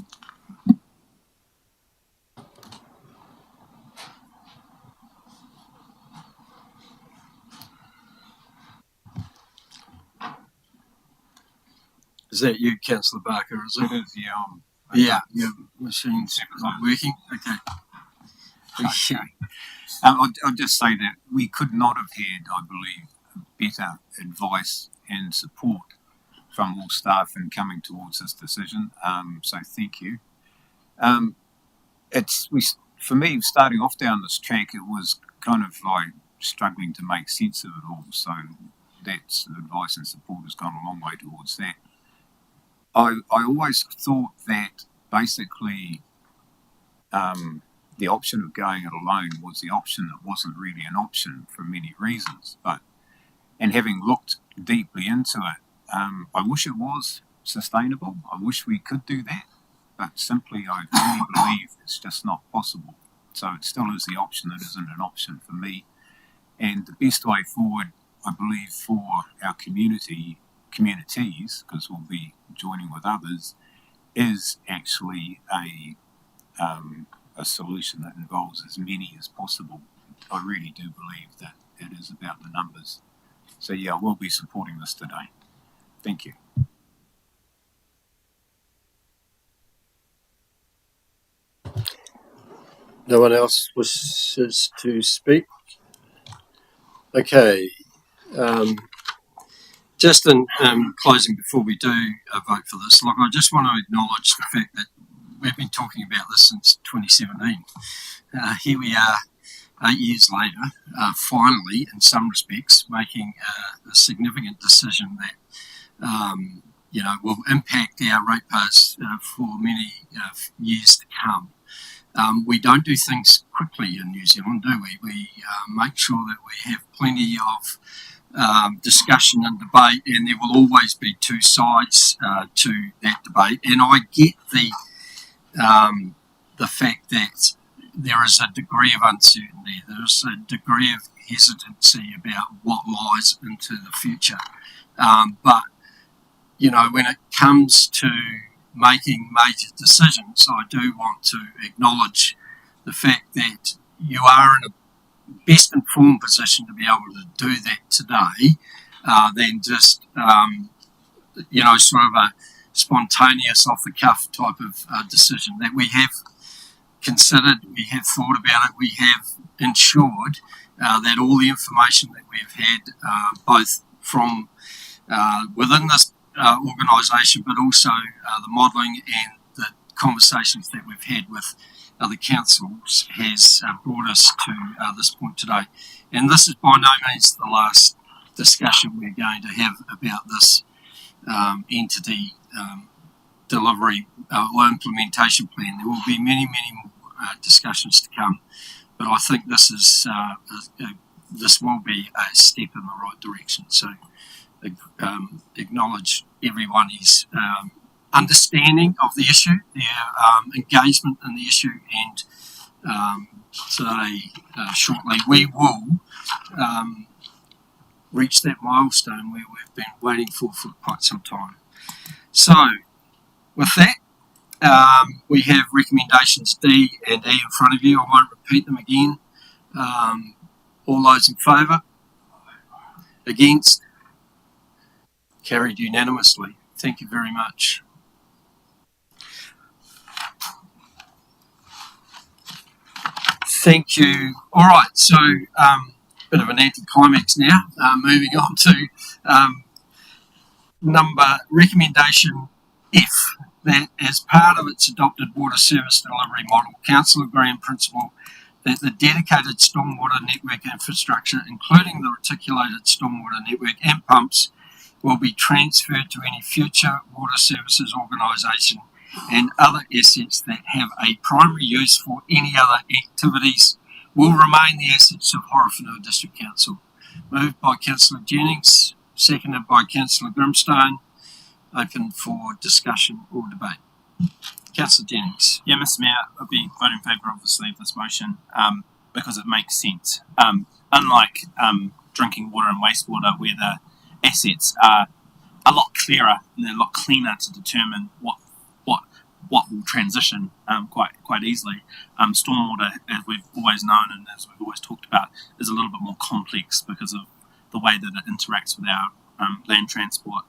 Is that you, Councillor Barker? Is it?
It is, yeah.
Yeah, your machine's not working. Okay.
Okay. I'll just say that we could not have had, I believe, better advice and support from all staff in coming towards this decision. So thank you. For me, starting off down this track, it was kind of like struggling to make sense of it all. So that's advice and support has gone a long way towards that. I always thought that basically the option of going it alone was the option that wasn't really an option for many reasons. And having looked deeply into it, I wish it was sustainable. I wish we could do that, but simply I really believe it's just not possible. So it still is the option that isn't an option for me. And the best way forward, I believe, for our communities, because we'll be joining with others, is actually a solution that involves as many as possible. I really do believe that it is about the numbers. So yeah, we'll be supporting this today. Thank you.
No one else wishes to speak? Okay. Just in closing, before we do vote for this, look, I just want to acknowledge the fact that we've been talking about this since 2017. Here we are, 8 years later, finally, in some respects, making a significant decision that will impact our ratepayers for many years to come. We don't do things quickly in New Zealand, do we? We make sure that we have plenty of discussion and debate, and there will always be two sides to that debate. And I get the fact that there is a degree of uncertainty, there is a degree of hesitancy about what lies into the future. But when it comes to making major decisions, I do want to acknowledge the fact that you are in a best informed position to be able to do that today than just, sort of a spontaneous off the cuff type of decision that we have considered, we have thought about it, we have ensured that all the information that we've had, both from within this organisation, but also the modelling and the conversations that we've had with other councils, has brought us to this point today. And this is by no means the last discussion we're going to have about this entity delivery or implementation plan. There will be many, many more discussions to come, but I think this is this will be a step in the right direction. So acknowledge everybody's understanding of the issue, their engagement in the issue, and today, shortly, we will reach that milestone where we've been waiting for quite some time. So, with that, we have recommendations D and E in front of you. I won't repeat them again. All those in favour? Against? Carried unanimously. Thank you very much. Thank you. All right, so bit of an anticlimax now. Moving on to recommendation F, that as part of its adopted water service delivery model, Council agree in principle that the dedicated stormwater network infrastructure, including the reticulated stormwater network and pumps, will be transferred to any future water services organisation, and other assets that have a primary use for any other activities will remain the assets of Horowhenua District Council. Moved by Councillor Jennings, seconded by Councillor Grimstone. Open for discussion or debate. Councillor Jennings.
Yeah, Mr. Mayor, I'll be voting in favour, obviously, of this motion because it makes sense. Unlike drinking water and wastewater, where the assets are a lot clearer and they're a lot cleaner to determine what will transition quite easily. Stormwater, as we've always known and as we've always talked about, is a little bit more complex because of the way that it interacts with our land transport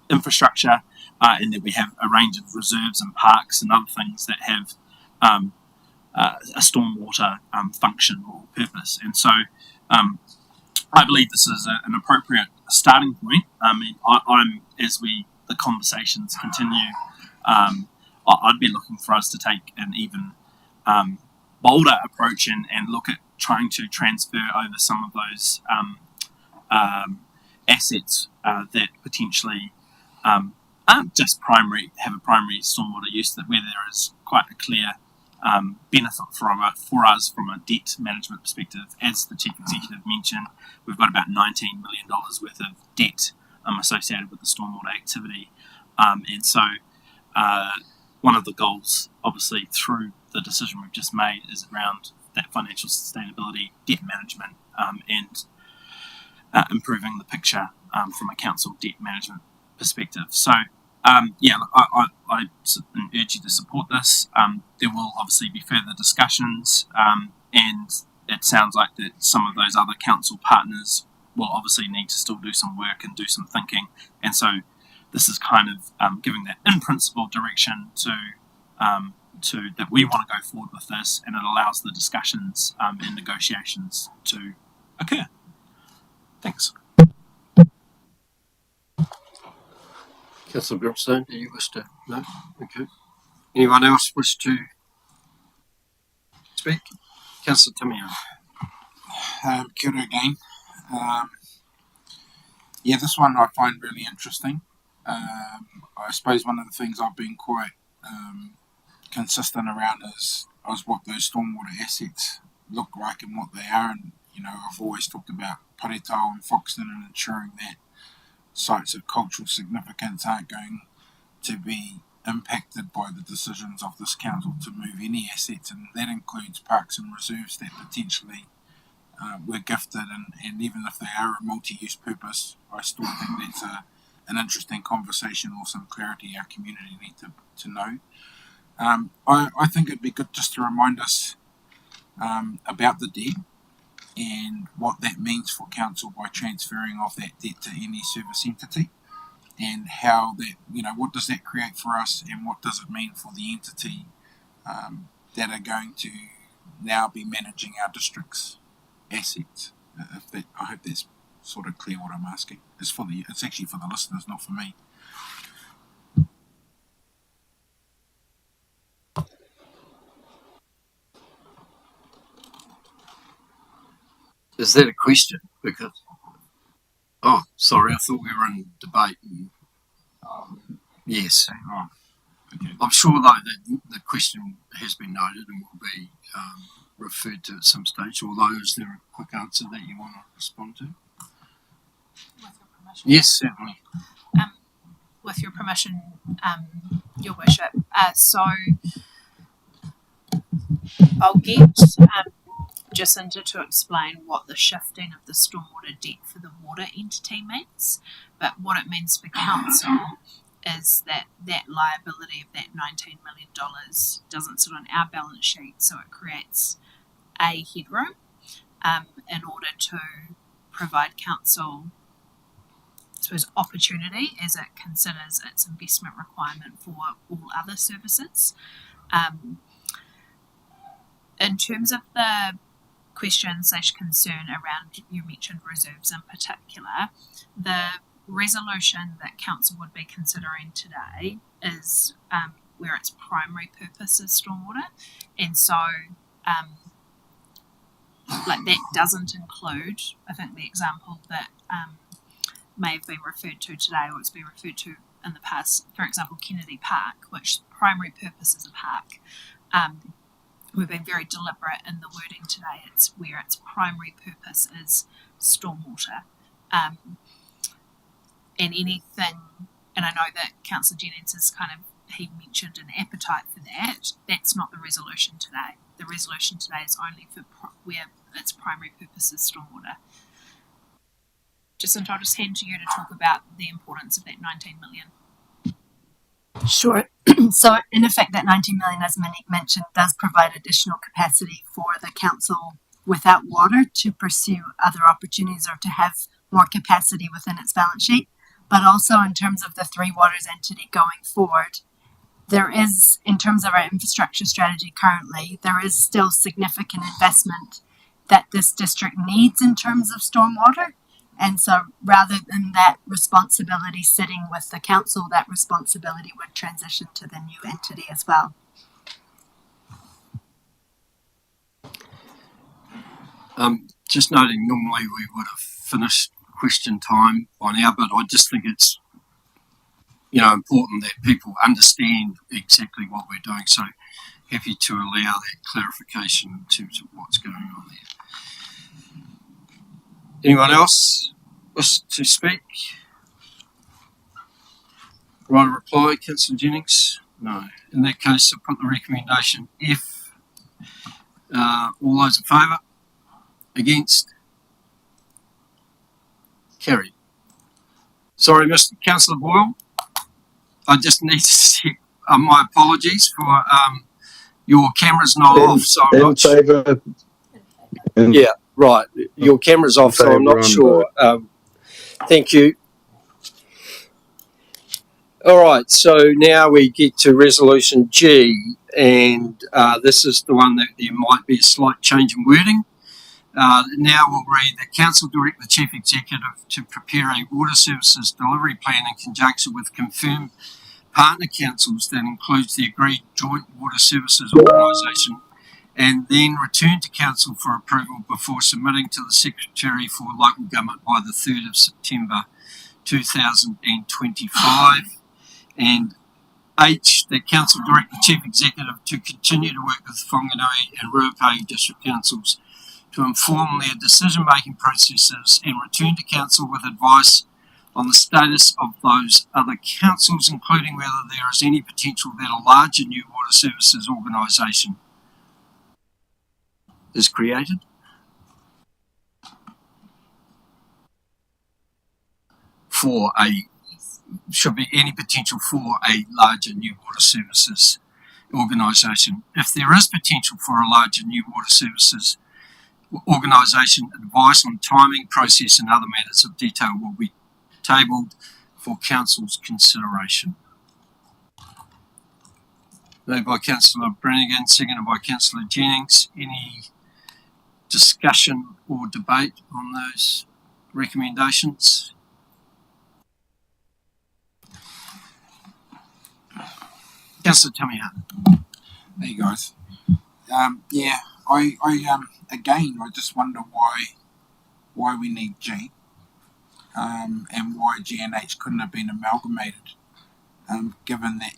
infrastructure, and that we have a range of reserves and parks and other things that have a stormwater function or purpose. And so I believe this is an appropriate starting point. I mean, as the conversations continue, I'd be looking for us to take an even bolder approach and look at trying to transfer over some of those assets that potentially aren't just have a primary stormwater use, that where there is quite a clear benefit for us from a debt management perspective. As the Chief Executive mentioned, we've got about $19 million worth of debt associated with the stormwater activity. And so one of the goals, obviously, through the decision we've just made is around that financial sustainability, debt management, and improving the picture from a council debt management perspective. So, I urge you to support this. There will obviously be further discussions, and it sounds like that some of those other council partners will obviously need to still do some work and do some thinking. And so this is kind of giving that in principle direction to that we want to go forward with this, and it allows the discussions and negotiations to occur. Thanks.
Councillor Grimstone, do you wish to? No? Okay. Anyone else wish to speak? Councillor Tamiya.
Kia ora again. This one I find really interesting. I suppose one of the things I've been quite consistent around is what those stormwater assets look like and what they are. And, I've always talked about Paretau and Foxton and ensuring that sites of cultural significance aren't going to be impacted by the decisions of this council to move any assets, and that includes parks and reserves that potentially were gifted, and even if they are a multi-use purpose, I still think that's an interesting conversation or some clarity our community need to know. I think it'd be good just to remind us about the debt and what that means for council by transferring of that debt to any service entity, and how that, what does that create for us, and what does it mean for the entity that are going to now be managing our district's assets. I hope that's sort of clear what I'm asking. It's actually for the listeners, not for me.
Is that a question? Because sorry, I thought we were in debate. Yes.
Okay.
I'm sure though that the question has been noted and will be referred to at some stage. Although, is there a quick answer that you want to respond to?
With your permission.
Yes, certainly.
With your permission, Your Worship. So I'll get Jacinta to explain what the shifting of the stormwater debt for the water entity means, but what it means for council is that liability of that $19 million doesn't sit on our balance sheet, so it creates a headroom in order to provide council, I suppose, opportunity as it considers its investment requirement for all other services. In terms of the question/concern around, you mentioned reserves in particular, the resolution that council would be considering today is where its primary purpose is stormwater, and so that doesn't include, I think, the example that may have been referred to today or it's been referred to in the past, for example, Kennedy Park, which primary purpose is a park. We've been very deliberate in the wording today. It's where its primary purpose is stormwater. And anything, and I know that Councillor Jennings is he mentioned an appetite for that. That's not the resolution today. The resolution today is only for where its primary purpose is stormwater. Jacinta, I'll just hand to you to talk about the importance of that 19 million.
Sure. So, in effect, that 19 million, as Monique mentioned, does provide additional capacity for the council without water to pursue other opportunities or to have more capacity within its balance sheet. But also, in terms of the Three Waters entity going forward, there is, in terms of our infrastructure strategy currently, there is still significant investment that this district needs in terms of stormwater. And so rather than that responsibility sitting with the council, that responsibility would transition to the new entity as well.
Just noting, normally we would have finished question time by now, but I just think it's important that people understand exactly what we're doing. So happy to allow that clarification in terms of what's going on there. Anyone else wish to speak? Right, a reply, Councillor Jennings? No. In that case, I'll put the recommendation F. All those in favour? Against? Carried. Sorry, Mr. Councillor Boyle. I just need to check. My apologies for your camera's not off, so I'm not sure.
Favour.
Yeah, right. Your camera's off, so I'm not sure. Thank you. All right, so now we get to resolution G, and this is the one that there might be a slight change in wording. Now we'll read the council direct the chief executive to prepare a water services delivery plan in conjunction with confirmed partner councils that includes the agreed joint water services organisation, and then return to council for approval before submitting to the Secretary for Local Government by the 3rd of September 2025. And H, the council direct the chief executive to continue to work with Whanganui and Ruapehu district councils to inform their decision-making processes and return to council with advice on the status of those other councils, including whether there is any potential that a larger new water services organisation is created. Should be any potential for a larger new water services organisation. If there is potential for a larger new water services organisation, advice on timing, process and other matters of detail will be tabled for council's consideration. Moved by Councillor Brannigan, seconded by Councillor Jennings. Any discussion or debate on those recommendations? Councillor Tamiya.
Hey guys. Again, I just wonder why we need G, and why G and H couldn't have been amalgamated, given that,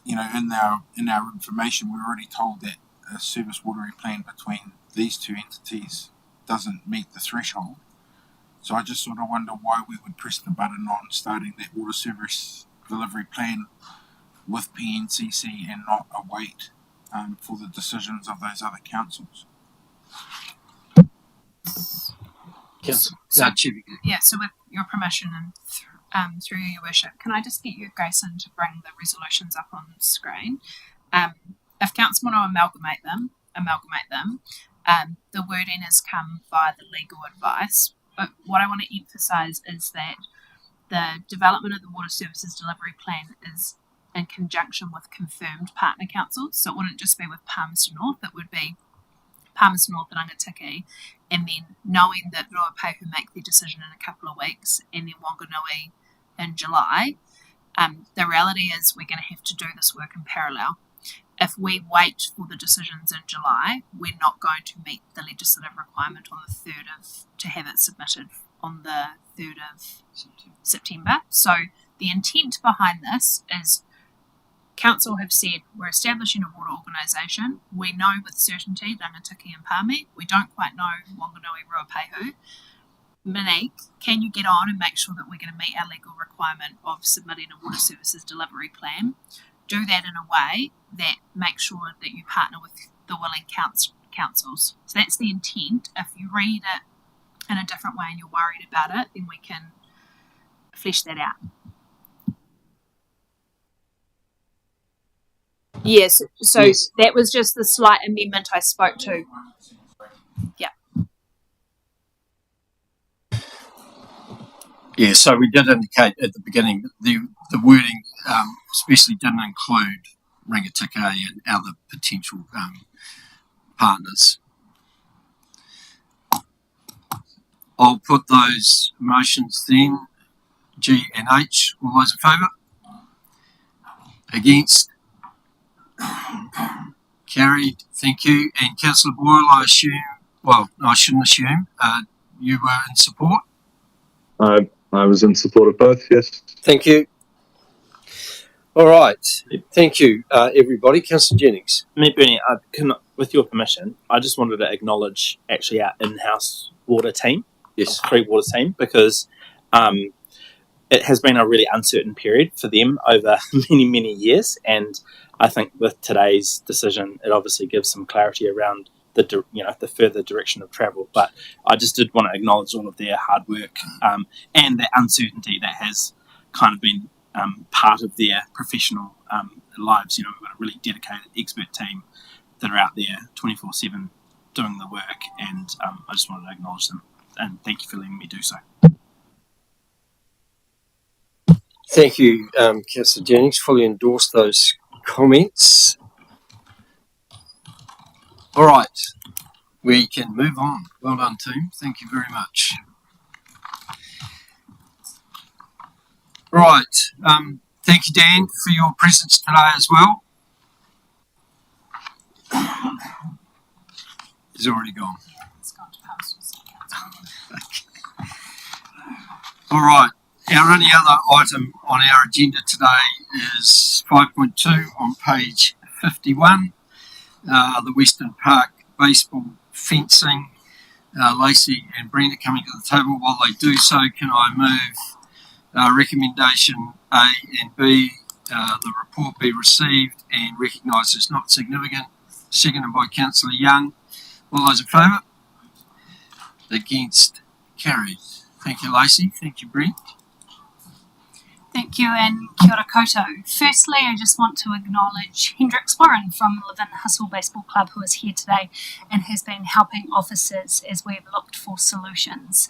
in our information we're already told that a service watery plan between these two entities doesn't meet the threshold. So I just sort of wonder why we would press the button on starting that water service delivery plan with PNCC and not await for the decisions of those other councils.
So with your permission and through your worship, can I just get you, Grayson, to bring the resolutions up on the screen? If council want to amalgamate them. The wording has come via the legal advice, but what I want to emphasise is that the development of the water services delivery plan is in conjunction with confirmed partner councils. So it wouldn't just be with Palmerston North, it would be Palmerston North and Rangitikei, and then knowing that Ruapehu make their decision in a couple of weeks, and then Wanganui in July. The reality is we're going to have to do this work in parallel. If we wait for the decisions in July, we're not going to meet the legislative requirement on the 3rd to have it submitted on the 3rd of September. So the intent behind this is Council have said we're establishing a water organisation. We know with certainty Rangatiki and Pāme. We don't quite know Wanganui Ruapehu. Monique, can you get on and make sure that we're going to meet our legal requirement of submitting a water services delivery plan? Do that in a way that makes sure that you partner with the willing councils. So that's the intent. If you read it in a different way and you're worried about it, then we can flesh that out. Yes, so
Yes.
that was just the slight amendment I spoke to. Yeah.
Yeah, so we did indicate at the beginning that the wording especially didn't include Rangatiki and other potential partners. I'll put those motions then, G and H. All those in favour? Against? Carried. Thank you. And Councillor Boyle, I assume, well, I shouldn't assume, you were in support?
I was in support of both, yes.
Thank you. All right. Thank you, everybody. Councillor Jennings.
Me, Bernie, with your permission, I just wanted to acknowledge actually our in-house water team,
Yes.
free water team, because it has been a really uncertain period for them over many, many years. And I think with today's decision, it obviously gives some clarity around the further direction of travel. But I just did want to acknowledge all of their hard work and the uncertainty that has kind of been part of their professional lives. You know, we've got a really dedicated expert team that are out there 24/7 doing the work, and I just wanted to acknowledge them and thank you for letting me do so.
Thank you, Councillor Jennings. Fully endorse those comments. All right, we can move on. Well done, team. Thank you very much. Right, thank you, Dan, for your presence today as well. He's already gone.
Yeah, it's gone to Pastor's Council.
All right, our only other item on our agenda today is 5.2 on page 51. The Western Park baseball fencing. Lacey and Brenda coming to the table. While they do so, can I move recommendation A and B, the report be received and recognised as not significant, seconded by Councillor Young. All those in favour? Against? Carried. Thank you, Lacey. Thank you, Brent.
Thank you, and kia ora koutou. Firstly, I just want to acknowledge Hendrix Warren from Levin Hustle Baseball Club, who is here today and has been helping officers as we've looked for solutions.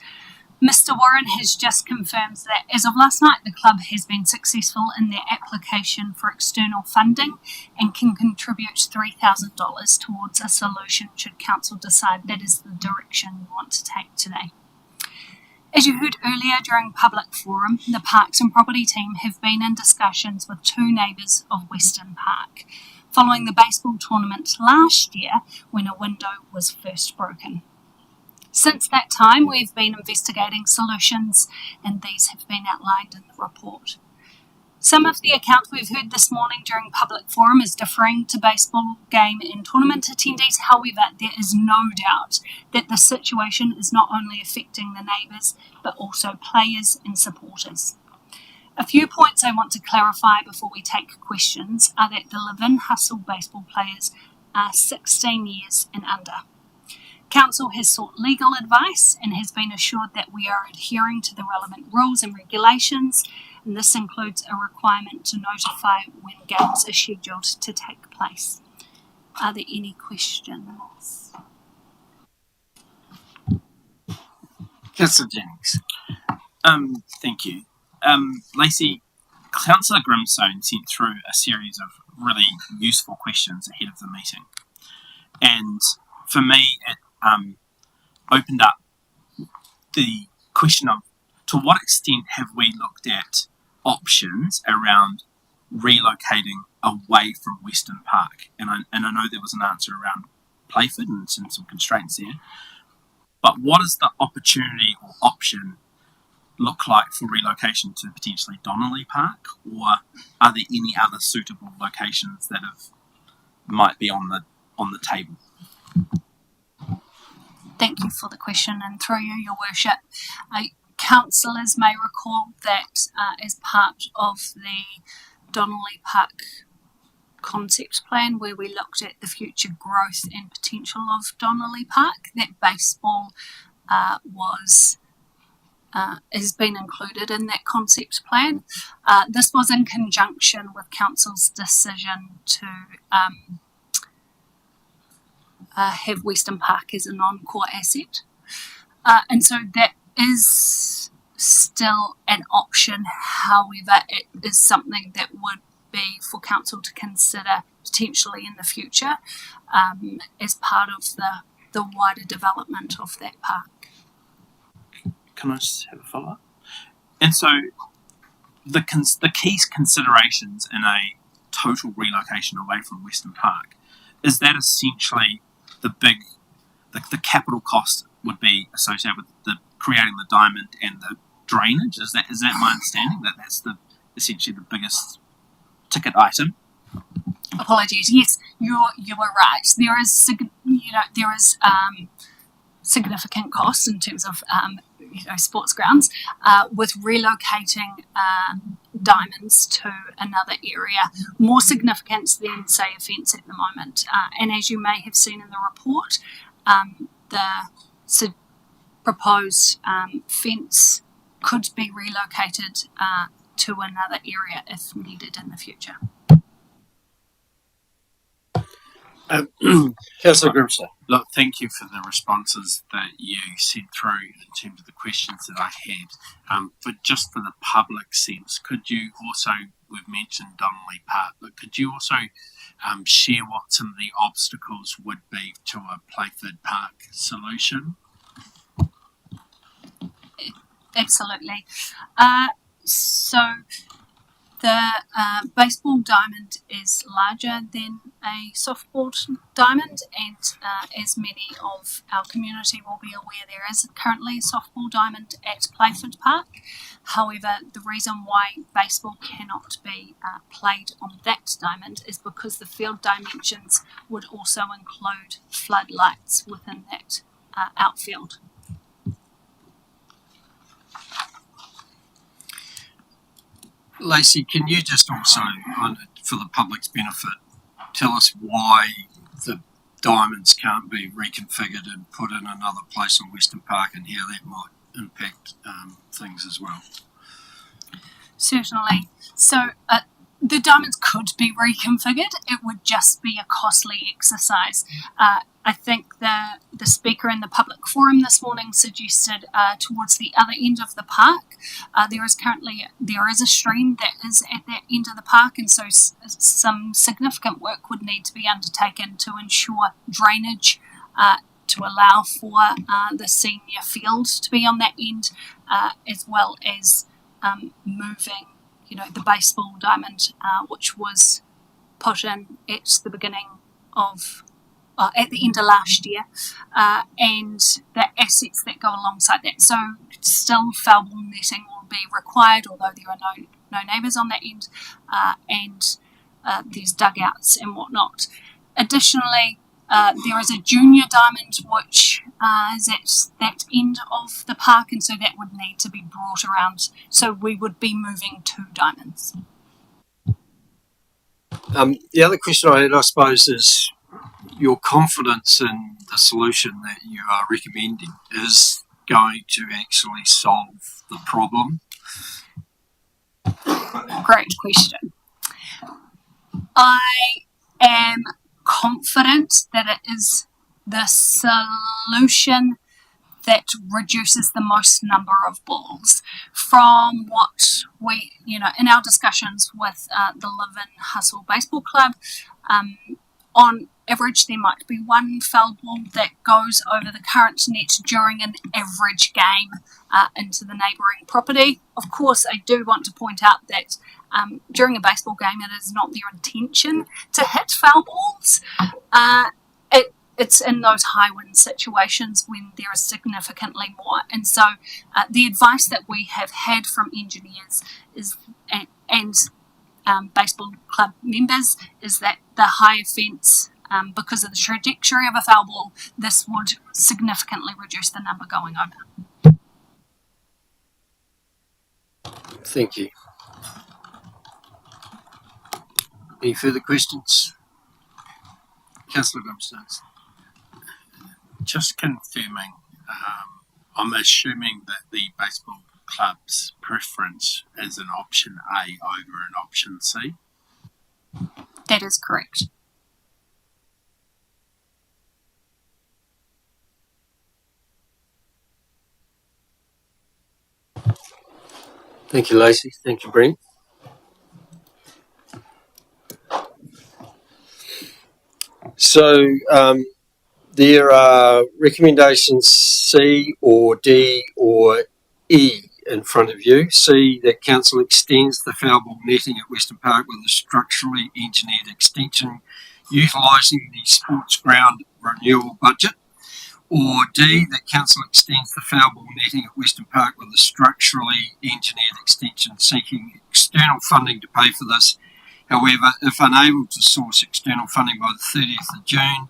Mr. Warren has just confirmed that as of last night, the club has been successful in their application for external funding and can contribute $3,000 towards a solution should council decide that is the direction we want to take today. As you heard earlier during public forum, the Parks and Property team have been in discussions with two neighbours of Western Park, following the baseball tournament last year when a window was first broken. Since that time, we've been investigating solutions, and these have been outlined in the report. Some of the accounts we've heard this morning during public forum is differing to baseball game and tournament attendees. However, there is no doubt that the situation is not only affecting the neighbours, but also players and supporters. A few points I want to clarify before we take questions are that the Levin Hustle baseball players are 16 years and under. Council has sought legal advice and has been assured that we are adhering to the relevant rules and regulations, and this includes a requirement to notify when games are scheduled to take place. Are there any questions?
Councillor Jennings.
Thank you. Lacey, Councillor Grimstone sent through a series of really useful questions ahead of the meeting. And for me, it opened up the question of to what extent have we looked at options around relocating away from Western Park? And I know there was an answer around Playford and some constraints there. but what does the opportunity or option look like for relocation to potentially Donnelly Park, or are there any other suitable locations that might be on the table?
Thank you for the question, and through you, Your Worship. Councillors may recall that as part of the Donnelly Park concept plan, where we looked at the future growth and potential of Donnelly Park, that baseball has been included in that concept plan. This was in conjunction with Council's decision to have Western Park as a non-core asset. And so that is still an option. However, it is something that would be for Council to consider potentially in the future as part of the wider development of that park.
Can I just have a follow-up? And so the key considerations in a total relocation away from Western Park, is that essentially the capital cost would be associated with creating the diamond and the drainage? Is that my understanding, that that's essentially the biggest ticket item?
Apologies. Yes, you were right. There is significant costs in terms of sports grounds with relocating diamonds to another area, more significant than, say, a fence at the moment. And as you may have seen in the report, the proposed fence could be relocated to another area if needed in the future.
Councillor Grimston.
Look, thank you for the responses that you sent through in terms of the questions that I had. But just for the public sense, could you also, we've mentioned Donnelly Park, but could you also share what some of the obstacles would be to a Playford Park solution?
Absolutely. So the baseball diamond is larger than a softball diamond, and as many of our community will be aware, there is currently a softball diamond at Playford Park. However, the reason why baseball cannot be played on that diamond is because the field dimensions would also include floodlights within that outfield.
Lacey, can you just also, for the public's benefit, tell us why the diamonds can't be reconfigured and put in another place on Western Park, and how that might impact things as well?
Certainly. So the diamonds could be reconfigured. It would just be a costly exercise. I think the speaker in the public forum this morning suggested towards the other end of the park, there is a stream that is at that end of the park, and so some significant work would need to be undertaken to ensure drainage to allow for the senior field to be on that end, as well as moving, the baseball diamond, which was put in at the beginning of at the end of last year, and the assets that go alongside that. So still foul ball netting will be required, although there are no neighbours on that end, and there's dugouts and whatnot. Additionally, there is a junior diamond which is at that end of the park, and so that would need to be brought around. So we would be moving 2 diamonds.
The other question I had, I suppose, is your confidence in the solution that you are recommending is going to actually solve the problem?
Great question. I am confident that it is the solution that reduces the most number of balls. From what we, in our discussions with the Live and Hustle Baseball Club, on average there might be 1 foul ball that goes over the current net during an average game into the neighbouring property. Of course, I do want to point out that during a baseball game it is not their intention to hit foul balls. it's in those high wind situations when there is significantly more. And so the advice that we have had from engineers is and baseball club members is that the higher fence, because of the trajectory of a foul ball, this would significantly reduce the number going over.
Thank you. Any further questions? Councillor Grimstones.
Just confirming, I'm assuming that the baseball club's preference is an option A over an option C.
That is correct.
Thank you, Lacey. Thank you, Brent. So there are recommendations C or D or E in front of you. C, that council extends the foul ball netting at Western Park with a structurally engineered extension utilising the sports ground renewal budget. Or D, that council extends the foul ball netting at Western Park with a structurally engineered extension seeking external funding to pay for this. However, if unable to source external funding by the 30th of June,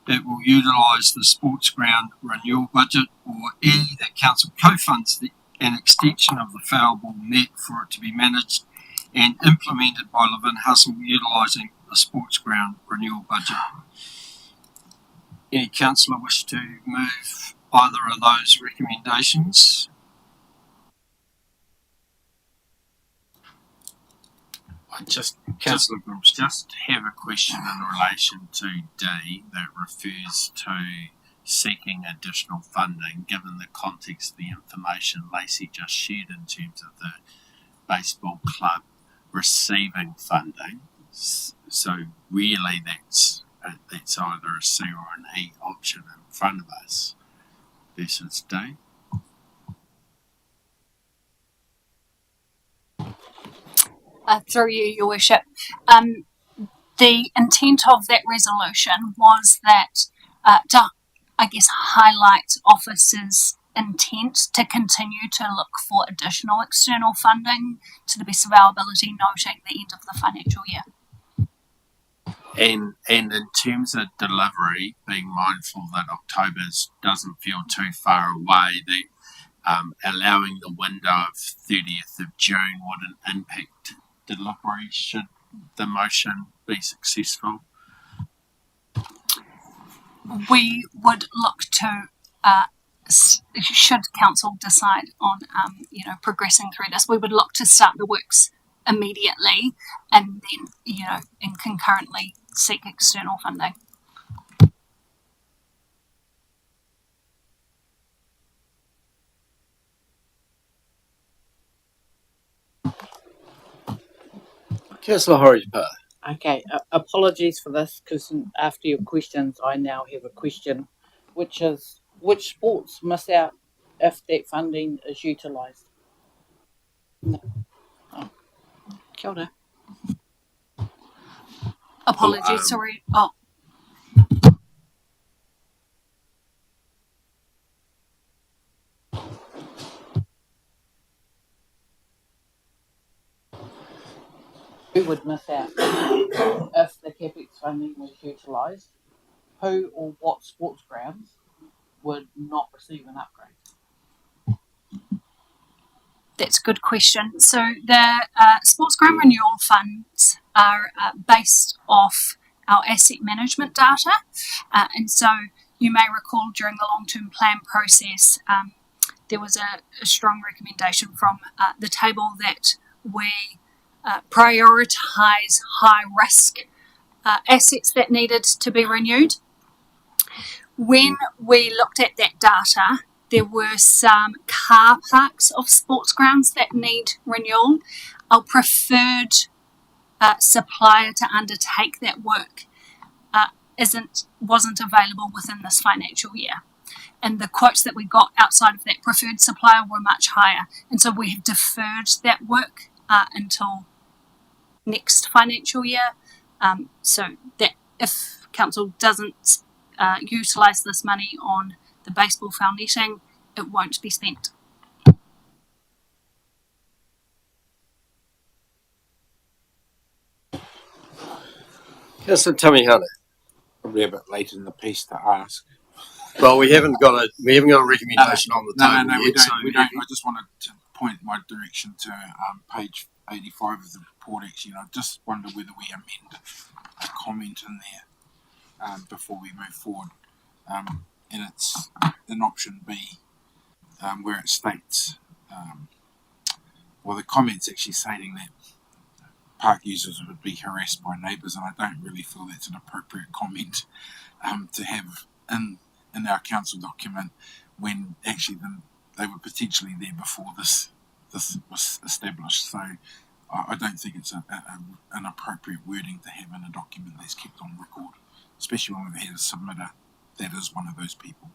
it will utilise the sports ground renewal budget. Or E, that council co-funds an extension of the foul ball net for it to be managed and implemented by Levin Hustle utilising the sports ground renewal budget. Any councillor wish to move either of those recommendations?
I just
Councillor
have a question in relation to D that refers to seeking additional funding, given the context of the information Lacey just shared in terms of the baseball club receiving funding. So really that's either a C or an E option in front of us versus D.
Through you, Your Worship. The intent of that resolution was that to, I guess, highlight officers' intent to continue to look for additional external funding to the best of our ability, noting the end of the financial year.
And in terms of delivery, being mindful that October doesn't feel too far away, that allowing the window of 30th of June wouldn't impact delivery should the motion be successful?
We would look to, should council decide on, progressing through this, we would look to start the works immediately and then, and concurrently seek external funding.
Councillor Horridge-Parr.
Okay, apologies for this, because after your questions, I now have a question, which is, which sports miss out if that funding is utilised? No. Oh. Kia ora.
Apologies, sorry. Oh.
Who would miss out if the CapEx funding was utilised? Who or what sports grounds would not receive an upgrade?
That's a good question. So the sports ground renewal funds are based off our asset management data. And so you may recall during the long-term plan process, there was a strong recommendation from the table that we prioritise high-risk assets that needed to be renewed. When we looked at that data, there were some car parks of sports grounds that need renewal. Our preferred supplier to undertake that work wasn't available within this financial year. And the quotes that we got outside of that preferred supplier were much higher. And so we have deferred that work until next financial year. So that if council doesn't utilise this money on the baseball foundation, it won't be spent.
Councillor Tamihana.
Probably a bit late in the piece to ask.
Well, we haven't got a recommendation on the table
No,
yet.
we don't.
So
We don't. I just wanted to point my direction to page 85 of the report. Actually, and I just wonder whether we amend a comment in there before we move forward. And it's in option B, where it states, well, the comment's actually stating that park users would be harassed by neighbours, and I don't really feel that's an appropriate comment to have in our council document when actually they were potentially there before this was established. So I don't think it's an appropriate wording to have in a document that's kept on record, especially when we've had a submitter that is one of those people.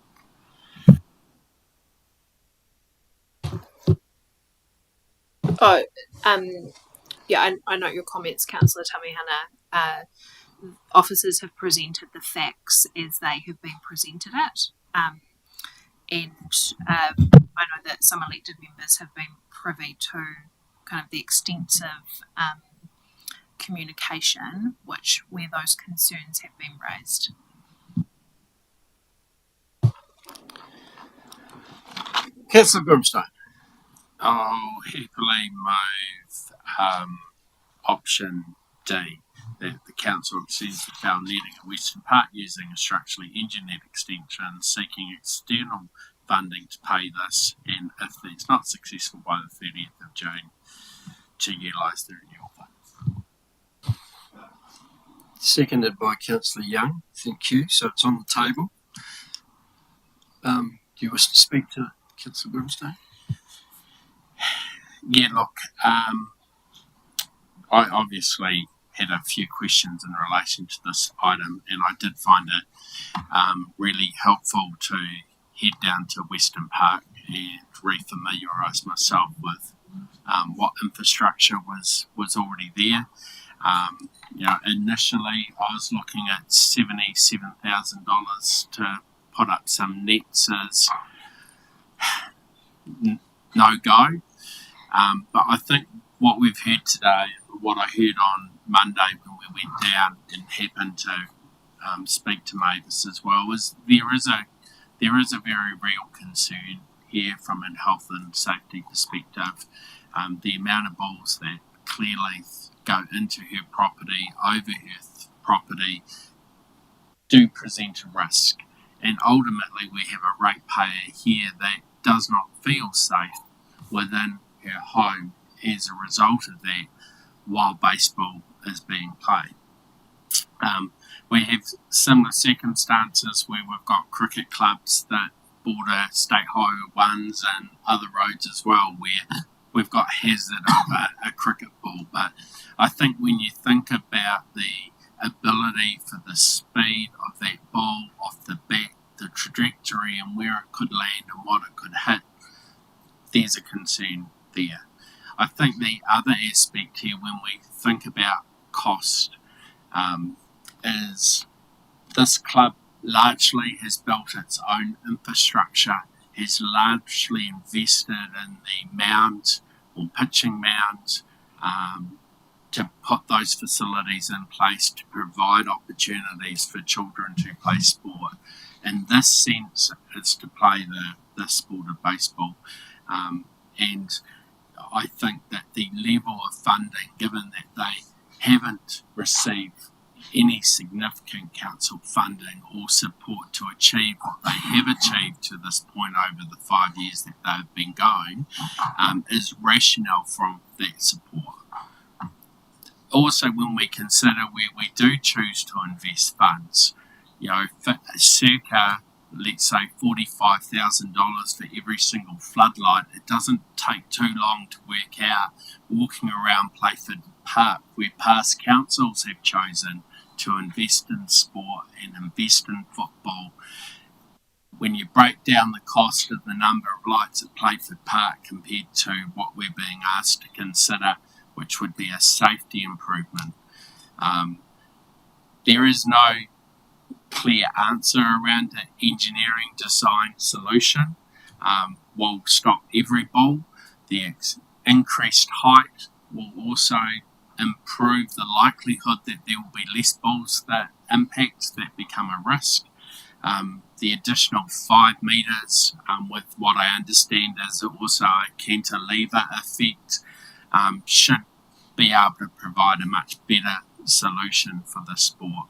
Yeah, I note your comments, Councillor Tamihana. Officers have presented the facts as they have been presented it. And I know that some elected members have been privy to kind of the extensive communication where those concerns have been raised.
Councillor Grimstone.
I'll happily move option D, that the council sees the town needing a Western Park using a structurally engineered extension, seeking external funding to pay this, and if it's not successful by the 30th of June, to utilise the renewal funds.
Seconded by Councillor Young. Thank you. So it's on the table. Do you wish to speak to Councillor Grimstone?
Yeah, look, I obviously had a few questions in relation to this item, and I did find it really helpful to head down to Western Park and re-familiarise myself with what infrastructure was already there. Initially I was looking at $77,000 to put up some nets as no-go. But I think what we've heard today, what I heard on Monday when we went down and happened to speak to Mavis as well, is there is a very real concern here from a health and safety perspective. The amount of balls that clearly go into her property, over her property, do present a risk. And ultimately we have a ratepayer here that does not feel safe within her home as a result of that while baseball is being played. We have similar circumstances where we've got cricket clubs that border State Highway 1s and other roads as well, where we've got hazard of a cricket ball. But I think when you think about the ability for the speed of that ball off the bat, the trajectory and where it could land and what it could hit, there's a concern there. I think the other aspect here when we think about cost is this club largely has built its own infrastructure, has largely invested in the mound or pitching mounds to put those facilities in place to provide opportunities for children to play sport. In this sense, it's to play the sport of baseball. And I think that the level of funding, given that they haven't received any significant council funding or support to achieve what they have achieved to this point over the 5 years that they've been going, is rational from that support. Also, when we consider where we do choose to invest funds, circa, let's say $45,000 for every single floodlight, it doesn't take too long to work out, walking around Playford Park, where past councils have chosen to invest in sport and invest in football. When you break down the cost of the number of lights at Playford Park compared to what we're being asked to consider, which would be a safety improvement, there is no clear answer around the engineering design solution will stop every ball. The increased height will also improve the likelihood that there will be less balls that impact that become a risk. The additional 5 metres, with what I understand is also a cantilever effect, should be able to provide a much better solution for the sport.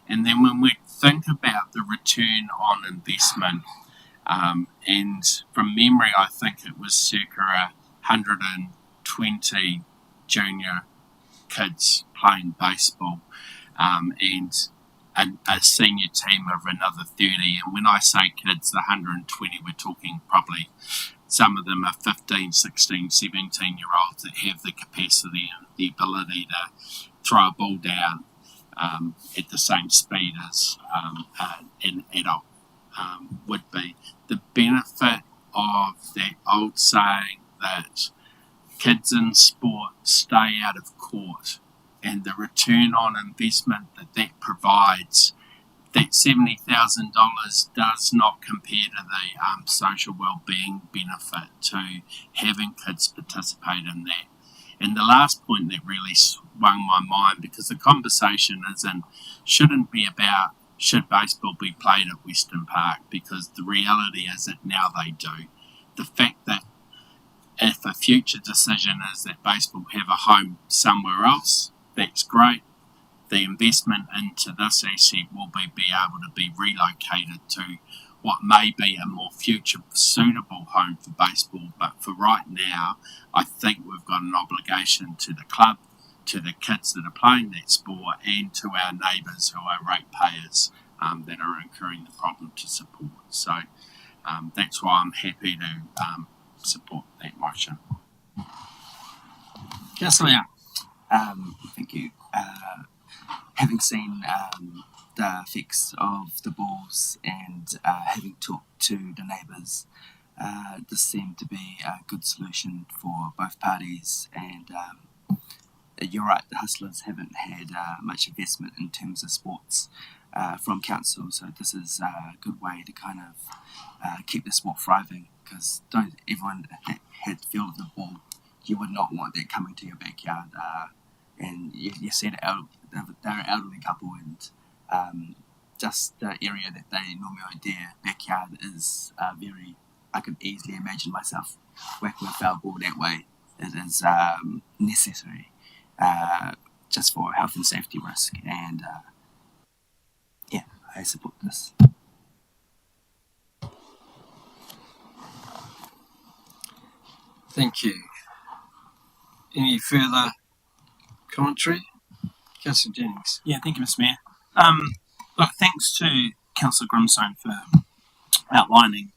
And then when we think about the return on investment, and from memory, I think it was circa 120 junior kids playing baseball, and a senior team of another 30. And when I say kids, the 120, we're talking probably some of them are 15, 16, 17-year-olds that have the capacity and the ability to throw a ball down at the same speed as an adult would be. The benefit of that old saying that kids in sport stay out of court, and the return on investment that provides, that $70,000 does not compare to the social well-being benefit to having kids participate in that. And the last point that really swung my mind, because the conversation shouldn't be about should baseball be played at Western Park, because the reality is that now they do. The fact that if a future decision is that baseball have a home somewhere else, that's great. The investment into this asset will be able to be relocated to what may be a more future suitable home for baseball. But for right now, I think we've got an obligation to the club, to the kids that are playing that sport, and to our neighbours who are ratepayers that are incurring the problem to support. So that's why I'm happy to support that motion.
Councillor Young.
Thank you. Having seen the effects of the balls and having talked to the neighbours, this seemed to be a good solution for both parties. And you're right, the Hustlers haven't had much investment in terms of sports from council, so this is a good way to kind of keep the sport thriving, because everyone that had the feel of the ball, you would not want that coming to your backyard. And you said they're an elderly couple, and just the area that they normally are, their backyard is very, I could easily imagine myself whacking a foul ball that way. It is necessary just for health and safety risk, and yeah, I support this.
Thank you. Any further commentary? Councillor Jennings.
Yeah, thank you, Mr. Mayor. Look, thanks to Councillor Grimstone for outlining,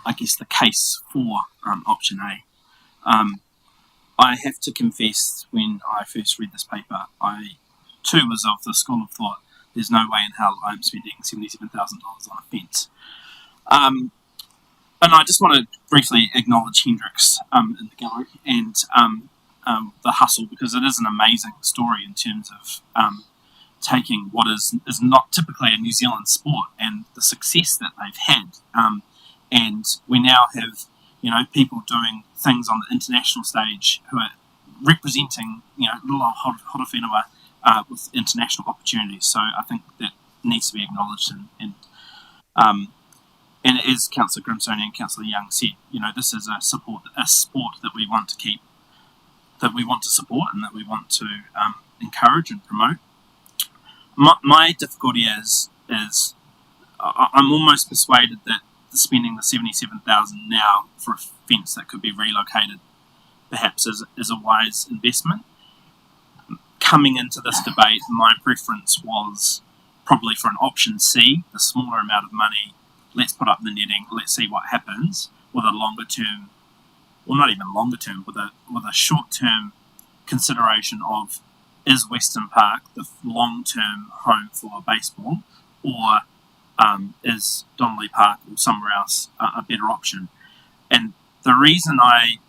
I guess, the case for option A. I have to confess, when I first read this paper, I too was of the school of thought, there's no way in hell I'm spending $77,000 on a fence. And I just want to briefly acknowledge Hendrix in the gallery and the Hustle, because it is an amazing story in terms of taking what is not typically a New Zealand sport and the success that they've had. And we now have, people doing things on the international stage who are representing, little old Horowhenua with international opportunities. So I think that needs to be acknowledged. And as Councillor Grimstone and Councillor Young said, this is a sport that we want to keep, that we want to support, and that we want to encourage and promote. My difficulty is I'm almost persuaded that spending the $77,000 now for a fence that could be relocated perhaps is a wise investment. Coming into this debate, my preference was probably for an option C, the smaller amount of money. Let's put up the netting, let's see what happens, with a longer term, well, not even longer term, with a short term consideration of, is Western Park the long term home for baseball, or is Donnelly Park or somewhere else a better option? And the reason I